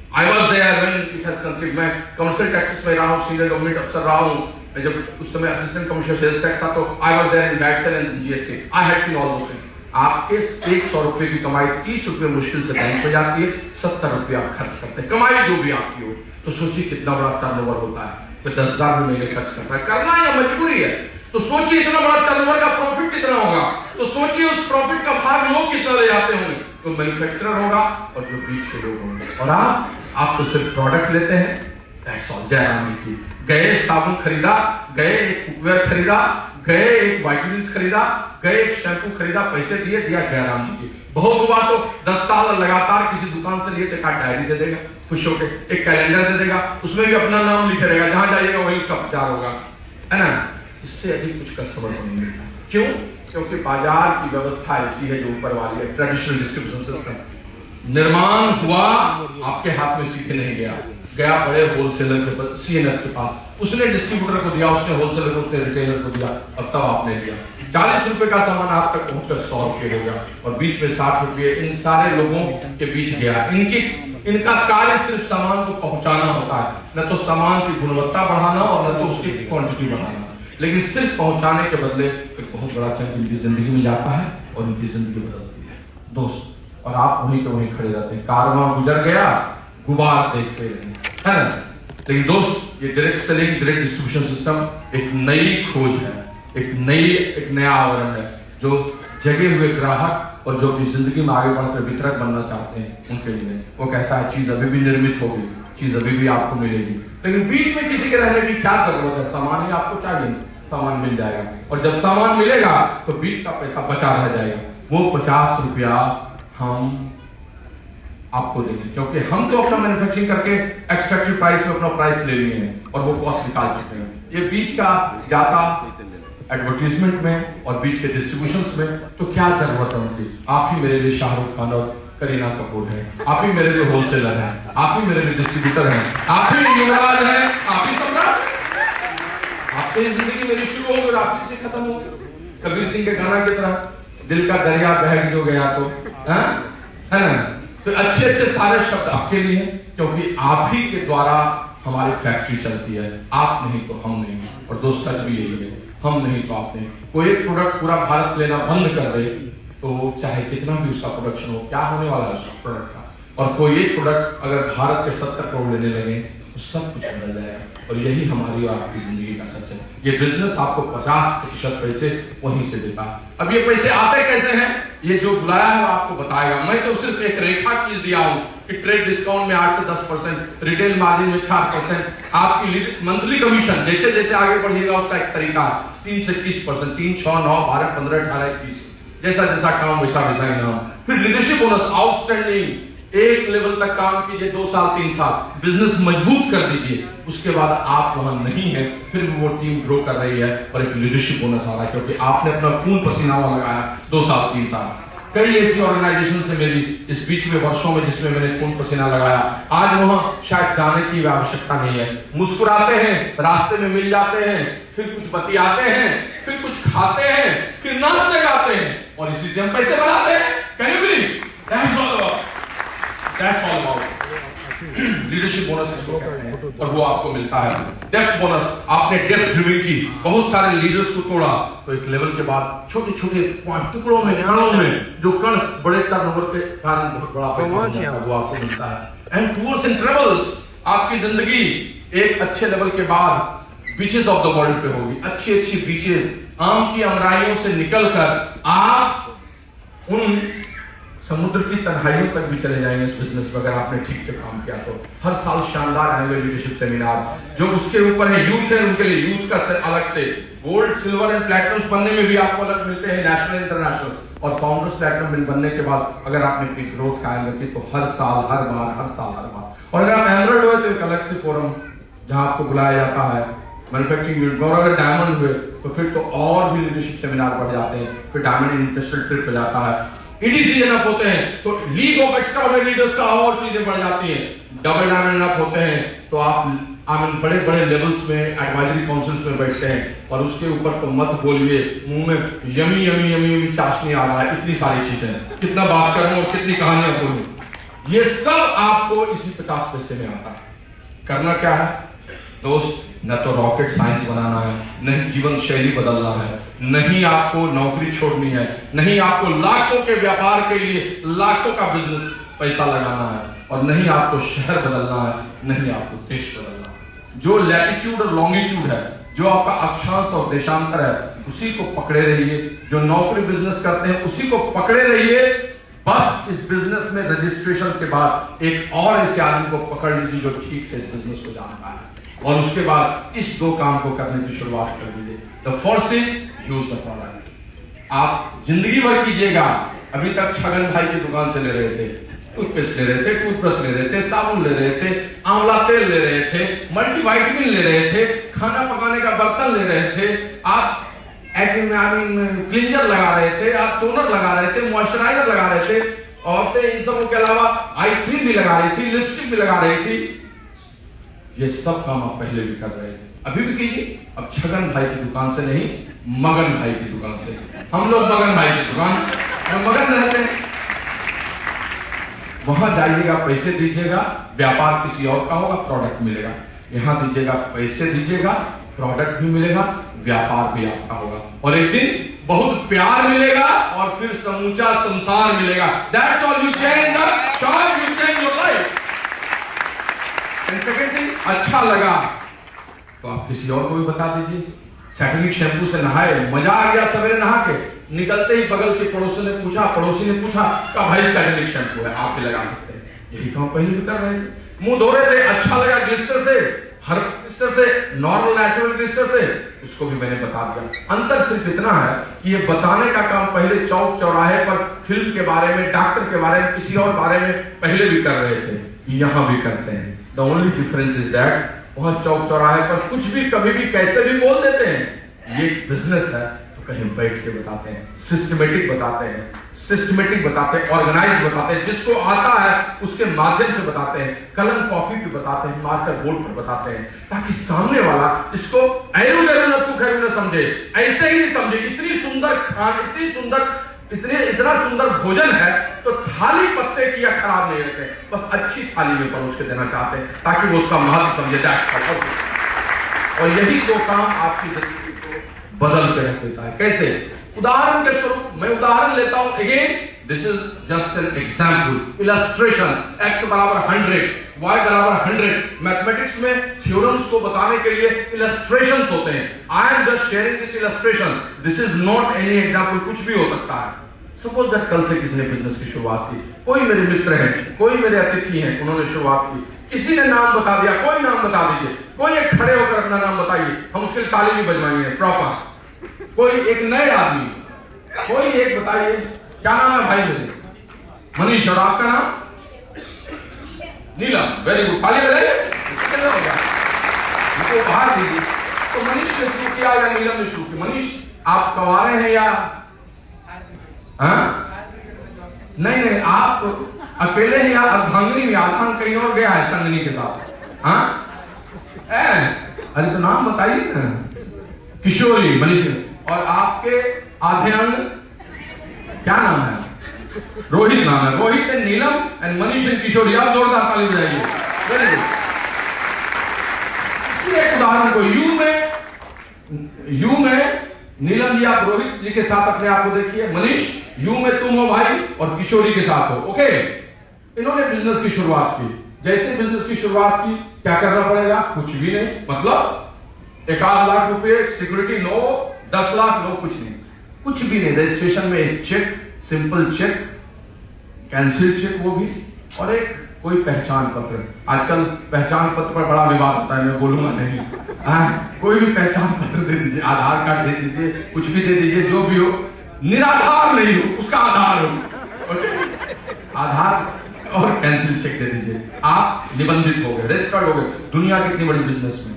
I was there when it has conceived। मैं कमर्शियल टैक्सेस में रहा हूँ, सीनियर गवर्नमेंट अफसर रहा हूँ। मैं जब उस समय असिस्टेंट कमिश्नर सेल्स टैक्स था तो I was there in VAT and GST। I had seen all those things। आपके 100 रुपए की कमाई 30 रुपए मुश्किल से बैंक में जाती है, 70 रुपए आप खर्च करते हैं, कमाई जो भी आपकी हो। तो सोचिए कितना बड़ा टर्नओवर होता है। तो 10,000 महीने खर्च करता है, करना या मजबूरी है। तो सोचिए इतना बड़ा टर्नओवर का प्रॉफिट कितना होगा। तो सोचिए उस प्रॉफिट का भाग लोग कितना ले जाते होंगे। तो मैन्युफैक्चरर होगा और जो बीच के लोग होंगे। और आप तो सिर्फ प्रोडक्ट लेते हैं। जयराम जी की गए साबुन खरीदा, गए एक कुकवेयर खरीदा, गए एक वाइटमिन्स खरीदा, गए एक शैम्पू खरीदा, पैसे दिए, दिया जयराम जी की। बहुत हुआ तो 10 साल लगातार किसी दुकान से लिए तो एक डायरी दे देगा खुश होकर, एक कैलेंडर दे देगा, उसमें भी अपना नाम लिखे रहेगा, जहां जाइएगा वही उसका प्रचार होगा, है ना। इससे अधिक कुछ कस्टमर को नहीं मिलता। क्यों? क्योंकि बाजार की व्यवस्था ऐसी है जो ऊपर वाली है, ट्रेडिशनल डिस्ट्रीब्यूशन सिस्टम। निर्माण हुआ आपके हाथ में सीधे नहीं गया, गया बड़े होलसेलर के पास, सीएनएफ के पास, उसने डिस्ट्रीब्यूटर को दिया, उसने होलसेलर को, उसने रिटेलर को दिया, और तब आपने लिया। 40 रुपए का सामान आप तक पहुंचकर 100 रुपए हो गया, और बीच में 60 रुपए इन सारे लोगों के बीच गया। इनका कार्य सिर्फ सामान को पहुंचाना होता है, न तो सामान की गुणवत्ता बढ़ाना और न तो उसकी क्वांटिटी बढ़ाना। लेकिन सिर्फ पहुंचाने के बदले एक बहुत बड़ा चंक इनकी जिंदगी में जाता है और इनकी जिंदगी बदलती है दोस्त। और आप वहीं के वहीं खड़े रहते हैं, कारवां गुजर गया, गुबार देखते रहे, है ना। लेकिन दोस्त ये direct selling, direct distribution system एक नई खोज है, एक नया आवरण है जो जगे हुए ग्राहक और जो अपनी जिंदगी में आगे बढ़कर वितरक बनना चाहते हैं उनके लिए। वो कहता है चीज अभी भी निर्मित होगी, चीज अभी भी आपको मिलेगी, लेकिन बीच में किसी के रहने की क्या जरूरत है। सामान ही आपको चाहिए, सामान मिल जाएगा, और जब सामान मिलेगा तो बीच का पैसा बचा रह जाएगा। वो 50 रुपया हम आपको देंगे, क्योंकि हम तो अपना मैन्युफैक्चरिंग करके एक्सट्रैक्टिव प्राइस में अपना प्राइस ले लिए हैं और वो कॉस्ट निकाल चुके हैं। ये बीच का जाता एडवर्टीजमेंट में और बीच के डिस्ट्रीब्यूशंस में, तो क्या जरूरत है उनकी। आप ही मेरे लिए शाहरुख खान और करीना कपूर है, आप ही मेरे लिए होलसेलर हैं, आप ही मेरे लिए डिस्ट्रीब्यूटर हैं, आप ही युवराज हैं, आप ही सम्राट। आपसे जिंदगी मेरी शुरू होगी और आप ही से खत्म होगी। कबीर सिंह के गाना की तरह, दिल का दरिया बह जो गया तो, है ना। तो अच्छे अच्छे सारे शब्द आपके लिए हैं, क्योंकि आप ही के द्वारा हमारी फैक्ट्री चलती है। आप नहीं तो हम नहीं। और दोस्त सच भी यही है, हम नहीं तो आप नहीं। कोई एक प्रोडक्ट पूरा भारत लेना बंद कर दे तो चाहे कितना भी उसका प्रोडक्शन हो, क्या होने वाला है उस प्रोडक्ट का। और कोई एक प्रोडक्ट अगर भारत के 70 करोड़ लेने लगे तो सब कुछ बदल जाएगा। और यही हमारी और आपकी जिंदगी का सच है। ये बिजनेस आपको 50% पैसे वहीं से देता है। अब ये पैसे आते कैसे हैं, ये जो बुलाया है आपको बताएगा। मैं तो सिर्फ एक रेखा खींच दिया हूं कि ट्रेड डिस्काउंट में 8 से 10%, रिटेल मार्जिन में 4%, आपकी मंथली कमीशन जैसे जैसे आगे बढ़िएगा उसका एक तरीका है, 3 से 20%, 3, 6, 9, 12, 15, 18, 21, जैसा जैसा काम वैसा वैसा इनाम। फिर लीडरशिप बोनस आउटस्टैंडिंग, एक लेवल तक काम कीजिए, 2 साल 3 साल, बिजनेस मजबूत कर दीजिए, उसके बाद आप वहां नहीं है, फिर भी वो टीम ग्रो कर रही है और एक लीडरशिप बोनस आ रहा है, क्योंकि आपने अपना खून पसीना लगाया 2 साल 3 साल। कई ऐसी ऑर्गेनाइजेशन से मेरी इस बीच में वर्षों में जिसमें मैंने खून पसीना लगाया, आज वहां शायद जाने की आवश्यकता नहीं है। मुस्कुराते हैं, रास्ते में मिल जाते हैं, फिर कुछ बतियाते हैं, फिर कुछ खाते हैं, फिर नाचते गाते हैं, और इसी से हम पैसे बनाते हैं। Can you believe? That's all about leadership bonus इसको कहते हैं, और वो आपको मिलता है। डेप्थ बोनस, आपने डेप्थ ड्रिविंग की, बहुत सारे लीडर्स को तोड़ा, तो एक लेवल के बाद छोटे छोटे टुकड़ों में, कणों में, जो कण बड़े टर्नओवर के कारण बहुत बड़ा पैसा हो जाता है, वो आपको मिलता है। एंड टूर्स एंड ट्रेवल्स, आपकी जिंदगी एक अच्छे लेवल के बाद बीचेस ऑफ द वर्ल्ड पे होगी, अच्छी अच्छी बीचेस, आम की अमराइयों से निकलकर आप उन समुद्र की तन्हाइयों तक भी चले जाएंगे इस बिजनेस में, अगर आपने ठीक से काम किया तो। हर साल शानदार एनुअल लीडरशिप सेमिनार जो उसके ऊपर है, यूथ है उनके लिए यूथ का अलग से, गोल्ड सिल्वर एंड प्लैटिनम बनने में भी आपको अलग मिलते हैं, नेशनल इंटरनेशनल, और फाउंडर्स प्लैटिनम बनने के बाद अगर आपने अपनी ग्रोथ कायम रखी तो हर साल हर बार। और अगर आप एमरल्ड हुए तो एक अलग से फोरम जहां आपको बुलाया जाता है, मैन्युफैक्चरिंग यूनिट, और अगर डायमंड हुए तो फिर तो और भी लीडरशिप सेमिनार बढ़ जाते हैं, फिर डायमंड इंटरनेशनल ट्रिप पे जाता है, ईडीसी अप होते हैं तो लीग ऑफ एक्स्ट्राऑर्डिनरी लीडर्स का और चीजें बढ़ जाती हैं, डबल डायमंड अप होते हैं तो आप बड़े बड़े लेवल्स में एडवाइजरी काउंसिल्स में बैठते हैं, और उसके ऊपर तो मत बोलिए, मुंह में यमी यमी यमी यमी चाशनी आ रहा है, इतनी सारी चीजें, कितना बात करूं और कितनी कहानियां बोलूं, ये सब आपको इसी 50 पैसे में आता है। करना क्या है दोस्त, न तो रॉकेट साइंस बनाना है, नहीं जीवन शैली बदलना है, नहीं आपको नौकरी छोड़नी है, नहीं आपको लाखों के व्यापार के लिए लाखों का बिजनेस पैसा लगाना है, और नहीं आपको शहर बदलना है, नहीं आपको देश बदलना है। जो लैटिट्यूड और लॉन्गिट्यूड है, जो आपका अक्षांश और देशांतर है, उसी को पकड़े रहिए। जो नौकरी बिजनेस करते हैं उसी को पकड़े रहिए। बस इस बिजनेस में रजिस्ट्रेशन के बाद एक और ऐसे आदमी को पकड़ लीजिए जो ठीक से इस बिजनेस को जानता है, और उसके बाद इस दो काम को करने की शुरुआत कर दीजिए। The first thing, use the product. आप जिंदगी भर कीजिएगा। अभी तक छगन भाई की दुकान से ले रहे थे, टूथपेस्ट ले रहे थे, टूथब्रश ले रहे थे, साबुन ले रहे थे, आंवला तेल ले रहे थे, मल्टीविटामिन ले रहे थे, खाना पकाने का बर्तन ले रहे थे, आप क्लींजर लगा रहे थे, आप टोनर लगा रहे थे, मॉइस्चराइजर लगा रहे थे, औरतें इन सबों के अलावा आई क्रीम भी लगा रही थी, लिपस्टिक भी लगा रही थी। ये सब काम आप पहले भी कर रहे थे, अभी भी कीजिए। अब छगन भाई की दुकान से नहीं, मगन भाई की दुकान से। हम लोग मगन भाई की दुकान में मगन रहते हैं, वहां जाइएगा, पैसे दीजिएगा, व्यापार किसी और का होगा, प्रोडक्ट मिलेगा। यहां दीजिएगा, पैसे दीजिएगा, प्रोडक्ट भी मिलेगा, व्यापार भी आपका होगा, और एक दिन बहुत प्यार मिलेगा, और फिर समूचा संसार मिलेगा। That's all you change the shop, you change your life. And second thing, अच्छा लगा तो आप किसी और को भी बता दीजिए। सैटेनिक शैम्पू से नहाए, मजा आ गया, सवेरे नहा के निकलते ही बगल के पड़ोसी ने पूछा का भाई सैटेनिक शैम्पू है, आप भी लगा सकते हैं। यही काम पहले भी कर रहे थे, मुंह धो रहे थे, अच्छा लगा ग्लिस्टर से, हर ग्लिस्टर से, नॉर्मल नेचुरल ग्लिस्टर से, उसको भी मैंने बता दिया। अंतर सिर्फ इतना है कि ये बताने का काम पहले चौक चौराहे पर फिल्म के बारे में, डॉक्टर के बारे में, किसी और बारे में पहले भी कर रहे थे, यहां भी करते हैं। The only difference is that वहां चौक चौराहे पर कुछ भी कभी भी कैसे भी बोल देते हैं। ये बिजनेस है तो कहीं बैठ के बताते हैं, सिस्टमेटिक बताते हैं, ऑर्गेनाइज बताते हैं, जिसको आता है उसके माध्यम से बताते हैं, कलम कॉपी पे बताते हैं, मार्कर बोर्ड पर बताते हैं, ताकि सामने वाला इसको न समझे, ऐसे ही नहीं समझे। इतनी सुंदर खान, इतना सुंदर भोजन है तो थाली पत्ते की या खराब नहीं रखते, बस अच्छी थाली में परोस के देना चाहते हैं ताकि वो उसका महत्व समझे। और यही दो काम आपकी जिंदगी को बदल के रख देता है। कैसे? उदाहरण के स्वरूप मैं उदाहरण लेता हूं। Again this is just an example, illustration. x बराबर 100, y बराबर 100। मैथमेटिक्स में थ्योरम्स को बताने के लिए इलस्ट्रेशंस होते हैं। I am just sharing this illustration, this is not any example, कुछ भी हो सकता है। सपोज दैट कल से किसी ने बिजनेस की शुरुआत की, कोई मेरे मित्र हैं, कोई मेरे अतिथि हैं, उन्होंने शुरुआत की, किसी ने नाम बता दिया, कोई नाम बता दीजिए, कोई एक खड़े होकर अपना नाम बताइए, हम उसके लिए ताली भी बजवाएंगे प्रॉपर। कोई एक नए आदमी, कोई एक बताइए, क्या नाम है भाई मेरे? मनीष। और आपका नाम? नीलम। वेरी गुड, ताली बजाइए। इनको बाहर दीजिए। तो मनीष ने शुरू किया या नीलम ने शुरू किया? मनीष, आप कवारे हैं या नहीं, आप अकेले हैं या अर्धांगिनी में? अर्धांग कहीं और गया है संगनी के साथ। अरे तो नाम बताइए ना। किशोरी, मनीष। और आपके आधे अंग क्या नाम है? रोहित नाम है। Rohit and Neelam and Manish and Kishori. आप जोरदार ताली बजाइए। Very good. एक उदाहरण को यू में नीलम जी, आप रोहित जी के साथ अपने आप को देखिए। मनीष, यू में तुम हो भाई और किशोरी के साथ हो। ओके, इन्होंने बिजनेस की शुरुआत की। जैसे बिजनेस की शुरुआत की, क्या करना पड़ेगा? कुछ भी नहीं, मतलब 1 लाख रुपए सिक्योरिटी नो, 10 लाख नो, कुछ नहीं, कुछ भी नहीं। रजिस्ट्रेशन में एक cheque, simple cheque, cancel cheque वो भी, और एक कोई पहचान पत्र। आजकल पहचान पत्र पर बड़ा विवाद होता है, मैं बोलूंगा नहीं। कोई भी पहचान पत्र दे दीजिए, आधार कार्ड दे दीजिए, कुछ भी दे दीजिए, जो भी हो, निराधार नहीं हो, उसका आधार हो, ओके? आधार और कैंसिल चेक दे दीजिए, आप निबंधित हो गए, रजिस्टर्ड हो गए। दुनिया की इतनी बड़ी बिजनेस में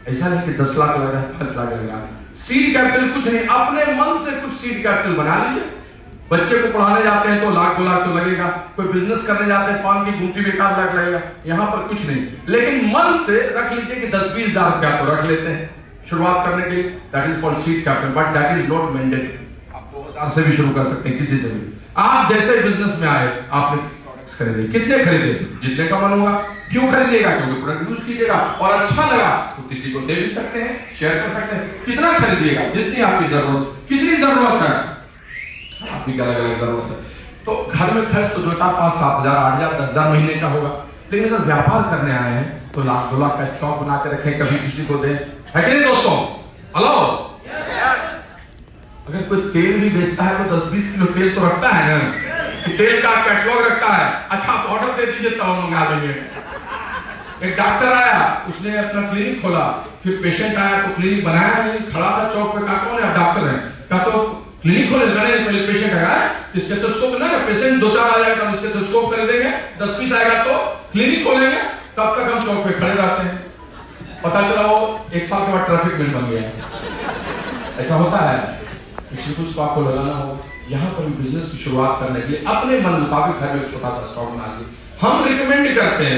ऐसा नहीं कि 10 लाख लग रहा है, 5 लाख लग रहा है। सीड कैपिटल कुछ नहीं, अपने मन से कुछ सीड कैपिटल बना लीजिए। बच्चे को पढ़ाने जाते हैं तो 1 लाख 2 लाख तो लगेगा, कोई बिजनेस करने जाते हैं पान की गुमटी में 1 लाख लगेगा, यहाँ पर कुछ नहीं। लेकिन मन से रख लीजिए कि 10-20 हजार रुपया तो रख लेते हैं शुरुआत करने के लिए, that is called seed capital, but that is not mandatory. आप 2000 से भी शुरू कर सकते हैं, किसी से भी। आप जैसे बिजनेस में आए, आपने प्रोडक्ट्स खरीदे, कितने खरीदे, जितने का मन होगा। क्यों खरीदेगा? क्योंकि प्रोडक्ट यूज कीजिएगा और अच्छा लगा तो किसी को दे भी सकते हैं, शेयर कर सकते हैं। कितना खरीदिएगा? जितनी आपकी जरूरत, कितनी जरूरत है आपकी, अलग अलग जरूरत है। तो घर में खर्च तो 2-4-5 7 हजार 8 हजार 10 हजार महीने का होगा। लेकिन अगर व्यापार करने आए हैं तो 1 लाख 2 लाख का स्टॉक बना के रखें, कभी किसी को दें, है कि नहीं दोस्तों? हेलो, अगर कोई तेल भी बेचता है तो 10-20 किलो तेल तो रखता है ना, कि तेल का कैटलॉग रखता है। अच्छा, आप ऑर्डर दे दीजिए तब हम मंगा लेंगे। एक डॉक्टर आया, उसने अपना क्लिनिक खोला, फिर पेशेंट आया तो क्लिनिक बनाया नहीं, खड़ा था चौक पे, कहा कौन है? डॉक्टर है। कहा तो क्लिनिक खोलेगा नहीं, पहले पेशेंट आएगा, स्टेथोस्कोप ना, पेशेंट 2-4 आ जाएगा तो स्टेथोस्कोप कर देंगे, 20-20 आएगा तो क्लिनिक खोलेंगे, तब तक हम चौक पे खड़े रहते हैं। पता चला वो 1 साल के बाद ट्रैफिक में बन गया। ऐसा होता है, इसलिए कुछ तो आपको लगाना हो। यहाँ पर भी बिजनेस की शुरुआत करने के लिए अपने मन मुताबिक घर में छोटा सा स्टॉक बना लीजिए। हम रिकमेंड करते हैं,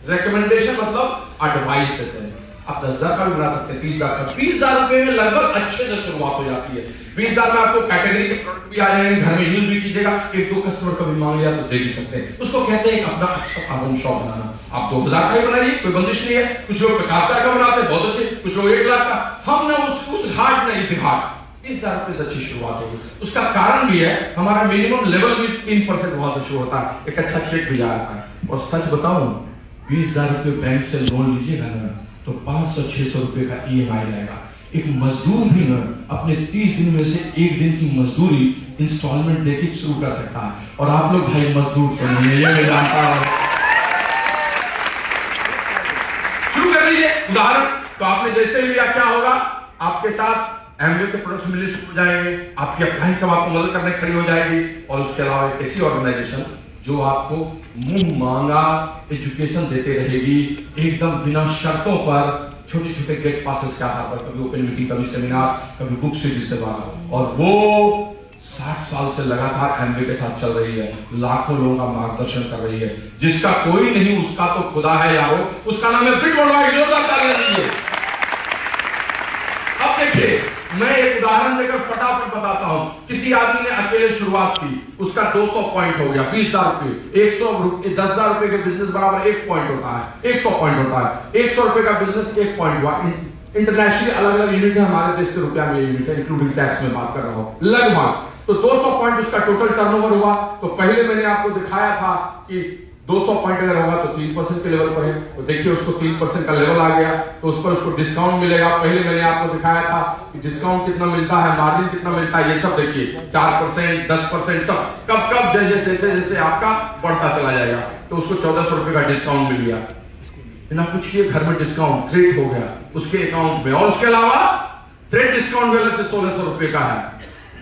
रिकमेंडेशन मतलब एडवाइस देते हैं। आप 10 हजार का भी बना सकते हैं, 30 हजार का, 20 हजार रुपए में लगभग अच्छे से शुरुआत हो जाती है। 20 हजार में आपको कैटेगरी के प्रोडक्ट भी आ जाएंगे, घर में यूज भी कीजिएगा। 1-2 कस्टमर का भी मांग लिया तो दे भी सकते हैं। उसको कहते हैं अपना अच्छा सा होम शॉप बनाना। आप 2000 का ही बनाइए, कोई बंदिश नहीं है। कुछ लोग 50 हजार का बनाते हैं, बहुत अच्छे, कुछ लोग 1 लाख का। हम ना उस घाट में, इस घाट 20 हजार रुपए से अच्छी शुरुआत होगी। उसका कारण भी है, हमारा मिनिमम लेवल भी 3% वहां से शुरू होता है, एक अच्छा चेक भी आता है। और सच बताऊं, 20 हजार रुपए बैंक से लोन लीजिएगा ना तो 500-600 रुपए का EMI आएगा। एक मजदूर भी ना अपने 30 दिन में से 1 दिन की मजदूरी इंस्टॉलमेंट देके शुरू कर सकता है। और आप लोग भाई मजदूर तो नहीं है, ये मैं जानता हूं। शुरू कर लीजिए। उदाहरण तो आपने जैसे लिया, क्या होगा आपके साथ? एमवे के प्रोडक्ट्स मिलने शुरू हो जाएंगे, आपकी अप्लाई सब आपको मदद करने खड़ी हो जाएगी। और उसके अलावा एक ऐसी ऑर्गेनाइजेशन जो आपको मुंह मांगा एजुकेशन देते रहेगी, एकदम बिना शर्तों पर, छोटे-छोटे गेट पासेस के आधार पर, कभी ओपन मीटिंग, कभी सेमिनार, कभी बुक सीरीज के द्वारा। और वो 60 साल से लगातार एमवे के साथ चल रही है, लाखों लोगों का मार्गदर्शन कर रही है। जिसका कोई नहीं उसका तो खुदा है यारो, उसका नाम है फिट वर्ल्ड वाइड। जोरदार तालियां दीजिए। अब देखिए, मैं एक उदाहरण देकर फटाफट बताता हूं। किसी आदमी ने अकेले शुरुआत की, उसका 200 पॉइंट हो गया, 20 हजार रुपए, 100 रुपए, 10 हजार रुपए के बिजनेस बराबर 1 पॉइंट होता है, 100 पॉइंट होता है। 100 रुपए का बिजनेस 1 पॉइंट हुआ। इंटरनेशनली अलग अलग यूनिट है, हमारे देश के रुपया में यूनिट है, इंक्लूडिंग टैक्स में बात कर रहा हूं, लगभग। तो 200 पॉइंट उसका टोटल टर्नओवर हुआ। तो पहले मैंने आपको दिखाया था कि 200 पॉइंट अगर होगा तो 3% के लेवल पर है। तो देखिए उसको 3% का लेवल आ गया, तो उस पर उसको डिस्काउंट मिलेगा। पहले मैंने आपको दिखाया था कि डिस्काउंट कितना मिलता है, मार्जिन कितना मिलता है, ये सब देखिए 4%, 10%, सब कब कब जैसे जैसे आपका बढ़ता चला जाएगा। तो उसको 1400 रुपए का डिस्काउंट मिल गया, बिना कुछ किए घर में डिस्काउंट क्रिएट हो गया उसके अकाउंट में। और उसके अलावा ट्रेड डिस्काउंट भी अलग से 1600 रुपए का है।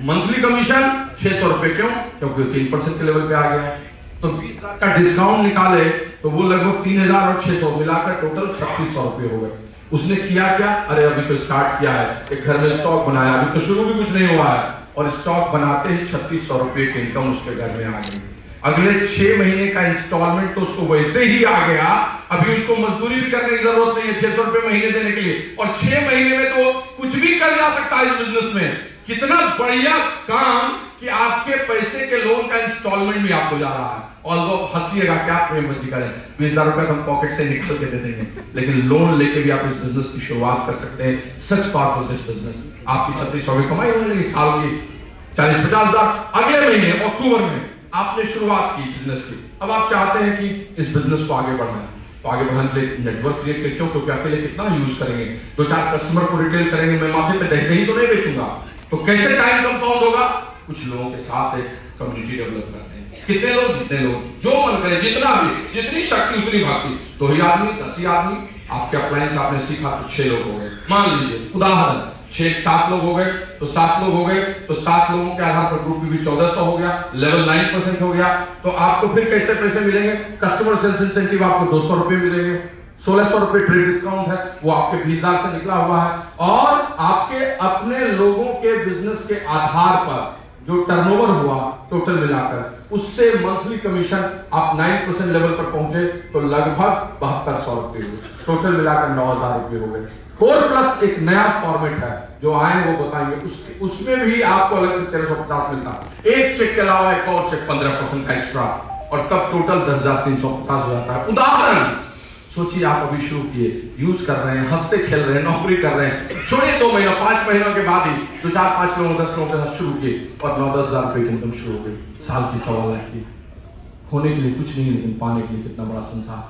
मंथली कमीशन 600 रुपए, क्यों? क्योंकि 3% के लेवल पे आ गया। तो 20 लाख का डिस्काउंट निकाले तो वो लगभग 3000 और 600 मिलाकर टोटल 3600 रुपए हो गए। उसने किया क्या? अरे अभी तो स्टार्ट किया है, एक घर में स्टॉक बनाया, अभी तो शुरू भी कुछ नहीं हुआ है, और स्टॉक बनाते ही 3600 रुपए की इनकम उसके घर में आ गई। अगले 6 महीने का इंस्टॉलमेंट तो उसको वैसे ही आ गया, अभी उसको मजदूरी भी करने की जरूरत नहीं है 600 रुपए महीने देने के लिए, और 6 महीने में तो कुछ भी कर जा सकता है इस बिजनेस में। कितना बढ़िया काम कि आपके पैसे के लोन का इंस्टॉलमेंट भी आपको जा रहा है। ऑल्दो हंसिएगा क्या, प्रेम मची करें, 20,000 रुपए हम पॉकेट से निकाल के दे देंगे, लेकिन लोन लेके भी आप इस बिजनेस की शुरुआत कर सकते हैं। सच पावरफुल दिस बिजनेस। आपकी 3600 कमाई होने लगी साल की 40-50 हजार। अगले महीने अक्टूबर में आपने शुरुआत की बिजनेस की, अब आप चाहते हैं कि इस बिजनेस को आगे बढ़ाएं, तो आगे बढ़ाने के लिए नेटवर्क क्रिएट करके, क्यों? क्योंकि अकेले कितना यूज करेंगे, 2-4 कस्टमर को रिटेल करेंगे, मैं माथे पे दही तो नहीं बेचूंगा। तो कैसे टाइम कंपाउंड होगा? कुछ लोगों के साथ एक कम्युनिटी डेवलप करते हैं। कितने लोग? जितने लोग, जो मन करे, जितना भी, जितनी शक्ति उतनी भक्ति। 2 ही आदमी, 10 ही आदमी, आपके अप्लायंस आपने सीखा तो 6 लोग हो गए। मान लीजिए उदाहरण, 7 लोग हो गए तो 7 लोग हो गए तो 7 लोगों के आधार पर ग्रुप भी 1400 हो गया, लेवल 9% हो गया। तो आपको फिर कैसे पैसे मिलेंगे? कस्टमर सेल्स इंसेंटिव आपको 200 रुपए मिलेंगे, 1600 रुपए ट्रेड डिस्काउंट है, वो आपके 20,000 से निकला हुआ है। और आपके अपने लोगों के बिजनेस के आधार पर जो टर्नओवर हुआ टोटल मिलाकर, उससे मंथली कमीशन आप 9% लेवल पर पहुंचे तो लगभग 7200 रुपए हुए, टोटल मिलाकर 9000 रुपए हो गए। कोर प्लस एक नया फॉर्मेट है, जो आए वो बताएंगे, उसमें भी आपको अलग से 1350 मिलता है। एक चेक के अलावा एक और चेक 15% का एक्स्ट्रा, और तब टोटल 10,350 हो जाता है। उदाहरण सोचिए, आप अभी शुरू किए, यूज कर रहे हैं, हंसते खेल रहे हैं, नौकरी कर रहे हैं, छोड़िए 2 महीना 5 महीनों के बाद ही 2-4-5 लोगों 10 लोगों के साथ शुरू किए और 9-10 हजार रुपए की इनकम शुरू हो गई। साल की 1.25 लाख की। होने के लिए कुछ नहीं, लेकिन पाने के लिए कितना बड़ा संसार।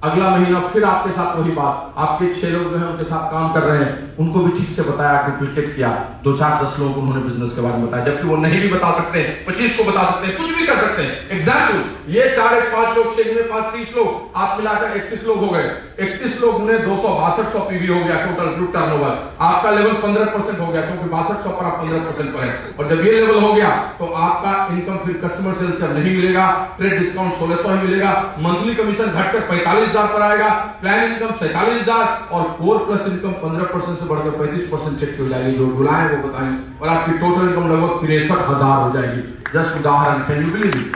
अगला महीना फिर आपके साथ वही बात, आपके 6 लोग जो हैं उनके साथ काम कर रहे हैं, उनको भी ठीक से बताया, डुप्लीकेट किया, 2-4-10 लोगों को उन्होंने बिजनेस के बारे में बताया, जबकि वो नहीं भी बता सकते, 25 को बता सकते हैं, कुछ भी कर सकते हैं। एग्जाम्पल, ये 4-5 लोग, 6 में 5 30 लोग, आप मिलाकर 31 लोग हो गए। 31 लोग में 262 पीवी हो गया टोटल ग्रुप टर्नओवर। आपका लेवल 15% हो गया, क्योंकि 62 पर आप 15% पर है। और जब ये लेवल हो गया तो आपका इनकम फिर कस्टमर सेल्स से नहीं मिलेगा, ट्रेड डिस्काउंट 1600 ही मिलेगा, मंथली कमीशन घटकर 45,000 पर आएगा, प्लान इनकम 47,000 और कोर प्लस इनकम 15% से बढ़कर 35% चेक हो जाएगी। जो बुलाएं वो बताएं, और आपकी टोटल इनकम लगभग 63,000 हो जाएगी। जस्ट उदाहरण, कैन यू बिलीव?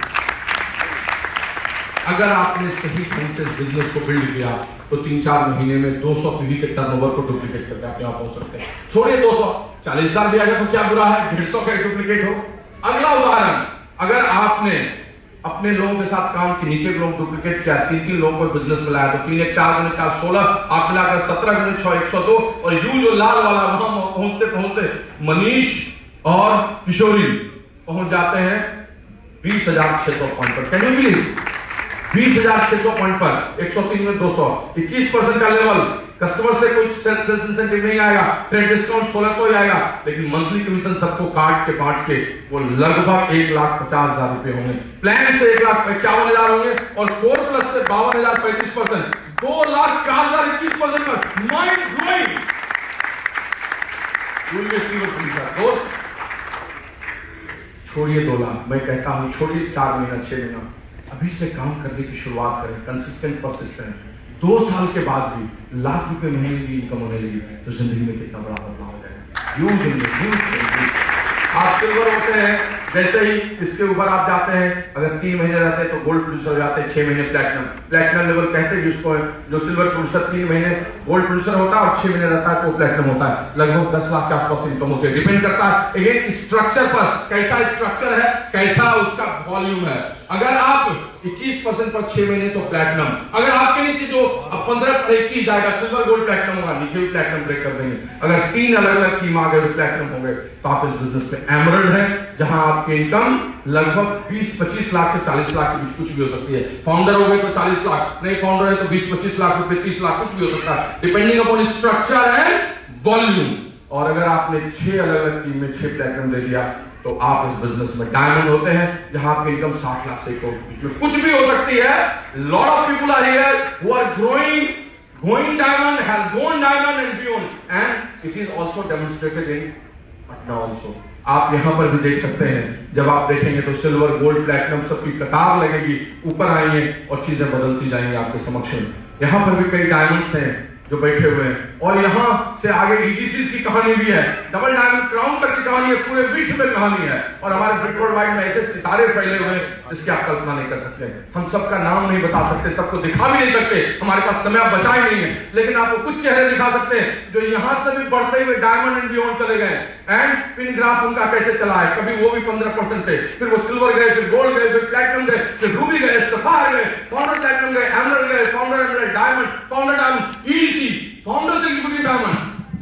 अगर आपने सही ढंग से बिजनेस को बिल्ड किया तो 3-4 महीने में 200 पीवी के टर्नओवर को डुप्लीकेट करके आप यहां पहुंच सकते हैं। छोड़िए 200, 40,000 भी आ गया तो क्या बुरा है, 150 का डुप्लीकेट हो। अगला उदाहरण, अगर आपने अपने लोगों के साथ काम के नीचे लोग डुप्लीकेट किया, 3 लोगों को बिजनेस मिलाया तो 3 1 4 4 16, आप मिलाकर 17 6 102, और यू जो लाल वाला वहां पहुंचते पहुंचते मनीष और किशोरी पहुंच जाते हैं 20,600 पॉइंट पर। Can you believe? 20,600 पॉइंट पर 103 में 200, 21% का लेवल। कस्टमर से कुछ सेल्स इंसेंटिव नहीं आएगा, ट्रेड डिस्काउंट 1600 ही आएगा, लेकिन मंथली कमीशन सबको काट के वो लगभग 1,50,000 रुपए होंगे। प्लान से 1,51,000 होंगे और कोर प्लस से 52,000 35%, 2,04,000 21% पर। Mind blowing. दोस्त छोड़िए 2 लाख, मैं कहता हूं छोड़िए 4 महीना 6 महीना, अभी से काम करने की शुरुआत करें, कंसिस्टेंट परसिस्टेंट। 2 साल के बाद भी लाख रुपए महीने की इनकम होने लगी तो जिंदगी में कितना बड़ा बदलाव हो जाएगा। आप सिल्वर होते हैं, जैसे ही इसके ऊपर आप जाते हैं, अगर 3 महीने रहते हैं तो गोल्ड प्रोड्यूसर हो जाते हैं, 6 महीने प्लैटिनम लेवल कहते हैं जिसको, जो सिल्वर प्रोड्यूसर 3 महीने गोल्ड प्रोड्यूसर होता है और 6 महीने रहता है तो प्लैटिनम होता है। लगभग 10 लाख के आसपास इनकम होती है। डिपेंड करता है अगेन स्ट्रक्चर पर, कैसा स्ट्रक्चर है, कैसा उसका वॉल्यूम है। अगर आप 21% पर 6 महीने तो प्लैटिनम, अगर आपके नीचे जो 15 पर 21 जाएगा सिल्वर गोल्ड प्लैटिनम होगा, नीचे भी प्लैटिनम ब्रेक कर देंगे। अगर 3 अलग अलग टीम आ गए तो प्लैटिनम हो गए, तो आप इस बिजनेस में एमरल्ड है, जहां आपकी इनकम लगभग 20-25 लाख से 40 लाख के बीच कुछ भी हो सकती है। फाउंडर हो गए तो 40 लाख, नहीं फाउंडर है तो 20-25 लाख रुपए, 30 लाख, कुछ भी हो सकता है, depending upon structure and volume. और अगर आपने 6 अलग अलग टीम में 6 प्लैटिनम दे दिया तो आप इस बिजनेस में डायमंड होते हैं, जहां आपकी इनकम 60 लाख से कुछ भी हो सकती है। Lot of people are here who are going diamond, has gone diamond and beyond, and it is also demonstrated in Patna also. आप यहां पर भी देख सकते हैं, जब आप देखेंगे तो सिल्वर गोल्ड प्लैटिनम सबकी कतार लगेगी, ऊपर आएंगे और चीजें बदलती जाएंगी आपके समक्ष। यहां पर भी कई डायमंड्स हैं जो बैठे हुए हैं, और यहां से आगे ईजीसीज की कहानी भी है, डबल डायमंड क्राउन तक की कहानी है, पूरे विश्व में कहानी है। और हमारे ब्रिटवर्ल्ड वाइड में ऐसे सितारे फैले हुए हैं जिसकी आप कल्पना नहीं कर सकते। हम सबका नाम नहीं बता सकते, सबको दिखा भी नहीं सकते, हमारे पास समय बचा ही नहीं है, लेकिन आपको कुछ चेहरे दिखा सकते हैं जो यहां से भी बढ़ते हुए डायमंड एंड बियॉन्ड चले गए। एंड पिन ग्राफ उनका कैसे चला है, कभी वो भी 15% थे, फिर वो सिल्वर गए, फिर गोल्ड गए, फिर प्लैटिनम गए, फिर रूबी गए, सफायर गए, फाउंडर प्लैटिनम गए, एमरल्ड गए, founder emerald, diamond, founder diamond, EDC, founders executive diamond,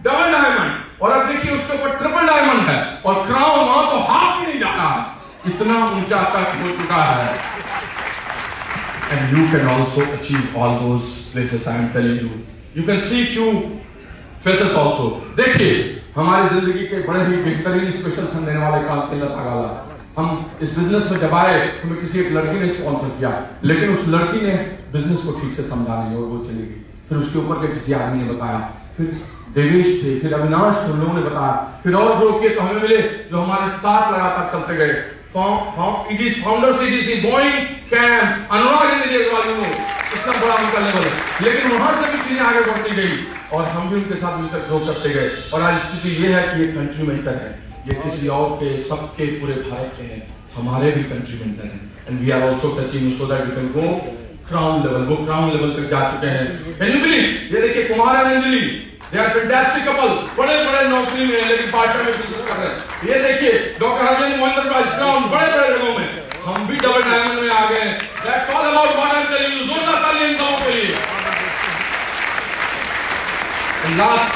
double diamond, और अब देखिए उसके ऊपर ट्रिपल डायमंड है, और क्राउन वहां तो हाथ भी नहीं जाता है, इतना ऊंचा तक हो चुका है। And you can also achieve all those places I am telling you. You can see few faces also. देखिए हमारी जिंदगी के बड़े ही बेहतरीन स्पेशल सन देने वाले काम के अल्लाह ताला, हम इस बिजनेस में जब आए हमें किसी एक लड़की ने स्पॉन्सर किया, लेकिन उस लड़की ने बिजनेस को ठीक से समझा नहीं और वो चली गई। फिर उसके ऊपर के किसी आदमी ने बताया, फिर देवेश थे, फिर अविनाश थे, उन लोगों ने बताया, फिर और ग्रुप के तो हमें मिले जो हमारे साथ लगातार चलते गए। It is founder CDC, Boeing, CAM, अनुराग वाले लोग इतना बड़ा उनका लेवल है, लेकिन वहां से भी चीजें आगे बढ़ती गई और हम भी उनके साथ मिलकर ग्रो करते गए। और आज स्थिति ये है कि ये कंट्री मेंटर है, ये किसी और के सबके पूरे भारत के हैं, हमारे भी कंट्री मेंटर हैं, and we are also touching so that we can go crown level, वो क्राउन लेवल तक जा चुके हैं। Can you believe? ये देखिए कुमार और Anjali, they are fantastic couple, बड़े-बड़े नौकरी में लेकिन पार्ट टाइम में बिजनेस कर रहे हैं। ये देखिए डॉक्टर हरविंद मोहन राज क्राउन, बड़े-बड़े जगहों में, हम भी डबल डायमंड में आ गए। That's all about what I am telling you. जोरदार ताली इन सबों के लिए। एंड लास्ट,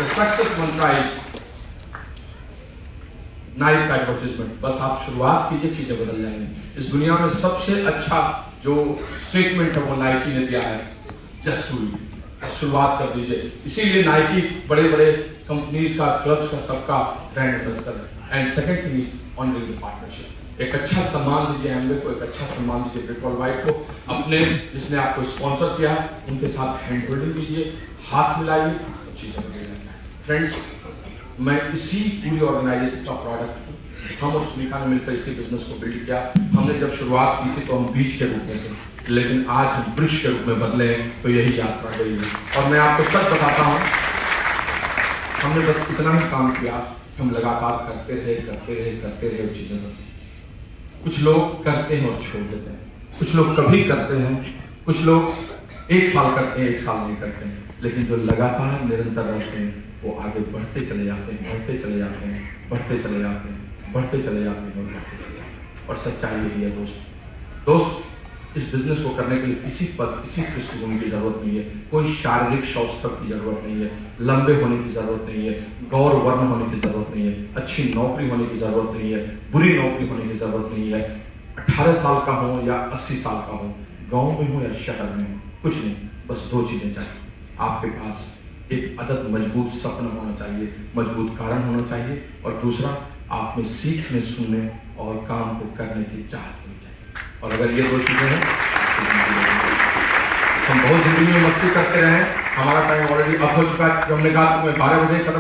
द सक्सेस मंत्र इज नाइक एडवर्टाइजमेंट। बस आप शुरुआत कीजिए, चीजें बदल जाएंगी। इस दुनिया में सबसे अच्छा जो स्टेटमेंट है वो नाइकी ने दिया है, जस्ट डू इट। शुरुआत कर दीजिए। इसीलिए नाइकी बड़े-बड़े कंपनीज का, क्लब्स का, सबका ब्रांड एम्बेसडर है। And second thing is honouring the partnership. एक अच्छा सम्मान दीजिए एमवे को, एक अच्छा सम्मान दीजिए ब्रिक वर्ल्ड वाइड को, अपने जिसने आपको स्पॉन्सर किया उनके साथ हैंड होल्डिंग कीजिए, हाथ मिलाइए, चीजें बदलेंगी। फ्रेंड्स, मैं इसी पूरी ऑर्गेनाइजेशन का प्रोडक्ट हूँ। हम और सुनीता ने मिलकर इसी बिजनेस को बिल्ड किया। हमने जब शुरुआत की थी तो हम बीज के रूप में थे, लेकिन आज हम वृक्ष के रूप में बदले हैं, तो यही यात्रा गई है। और मैं आपको सच बताता हूँ, हमने बस इतना ही काम किया, हम लगातार करते रहे चीजें को। कुछ लोग करते हैं और छोड़ देते हैं, कुछ लोग कभी करते हैं, कुछ लोग एक साल करते हैं, एक साल नहीं करते हैं, लेकिन जो लगातार निरंतर रहते हैं वो आगे बढ़ते चले जाते हैं, बढ़ते चले जाते हैं, बढ़ते चले जाते हैं, बढ़ते चले जाते हैं और बढ़ते चले जाते हैं। और सच्चाई यही है दोस्त, इस बिजनेस को करने के लिए किसी पृष्ठभूमि की जरूरत नहीं है, कोई शारीरिक सौष्ठव की जरूरत नहीं है, लंबे होने की जरूरत नहीं है, गौर वर्ण होने की जरूरत नहीं है, अच्छी नौकरी होने की जरूरत नहीं है, बुरी नौकरी होने की जरूरत नहीं है, 18 साल का हो या 80 साल का हो, गांव में हो या शहर में हो, कुछ नहीं, बस दो चीजें चाहिए। आपके पास एक अदद मजबूत सपना होना चाहिए, मजबूत कारण होना चाहिए, और दूसरा आप में सीखने, सुनने और काम को करने की चाहत होनी चाहिए। और अगर ये दो चीजें हैं, हम बहुत जिंदगी में मस्ती करते रहे, हमारा टाइम ऑलरेडी अब हो चुका है। हमने कहा 12 बजे खत्म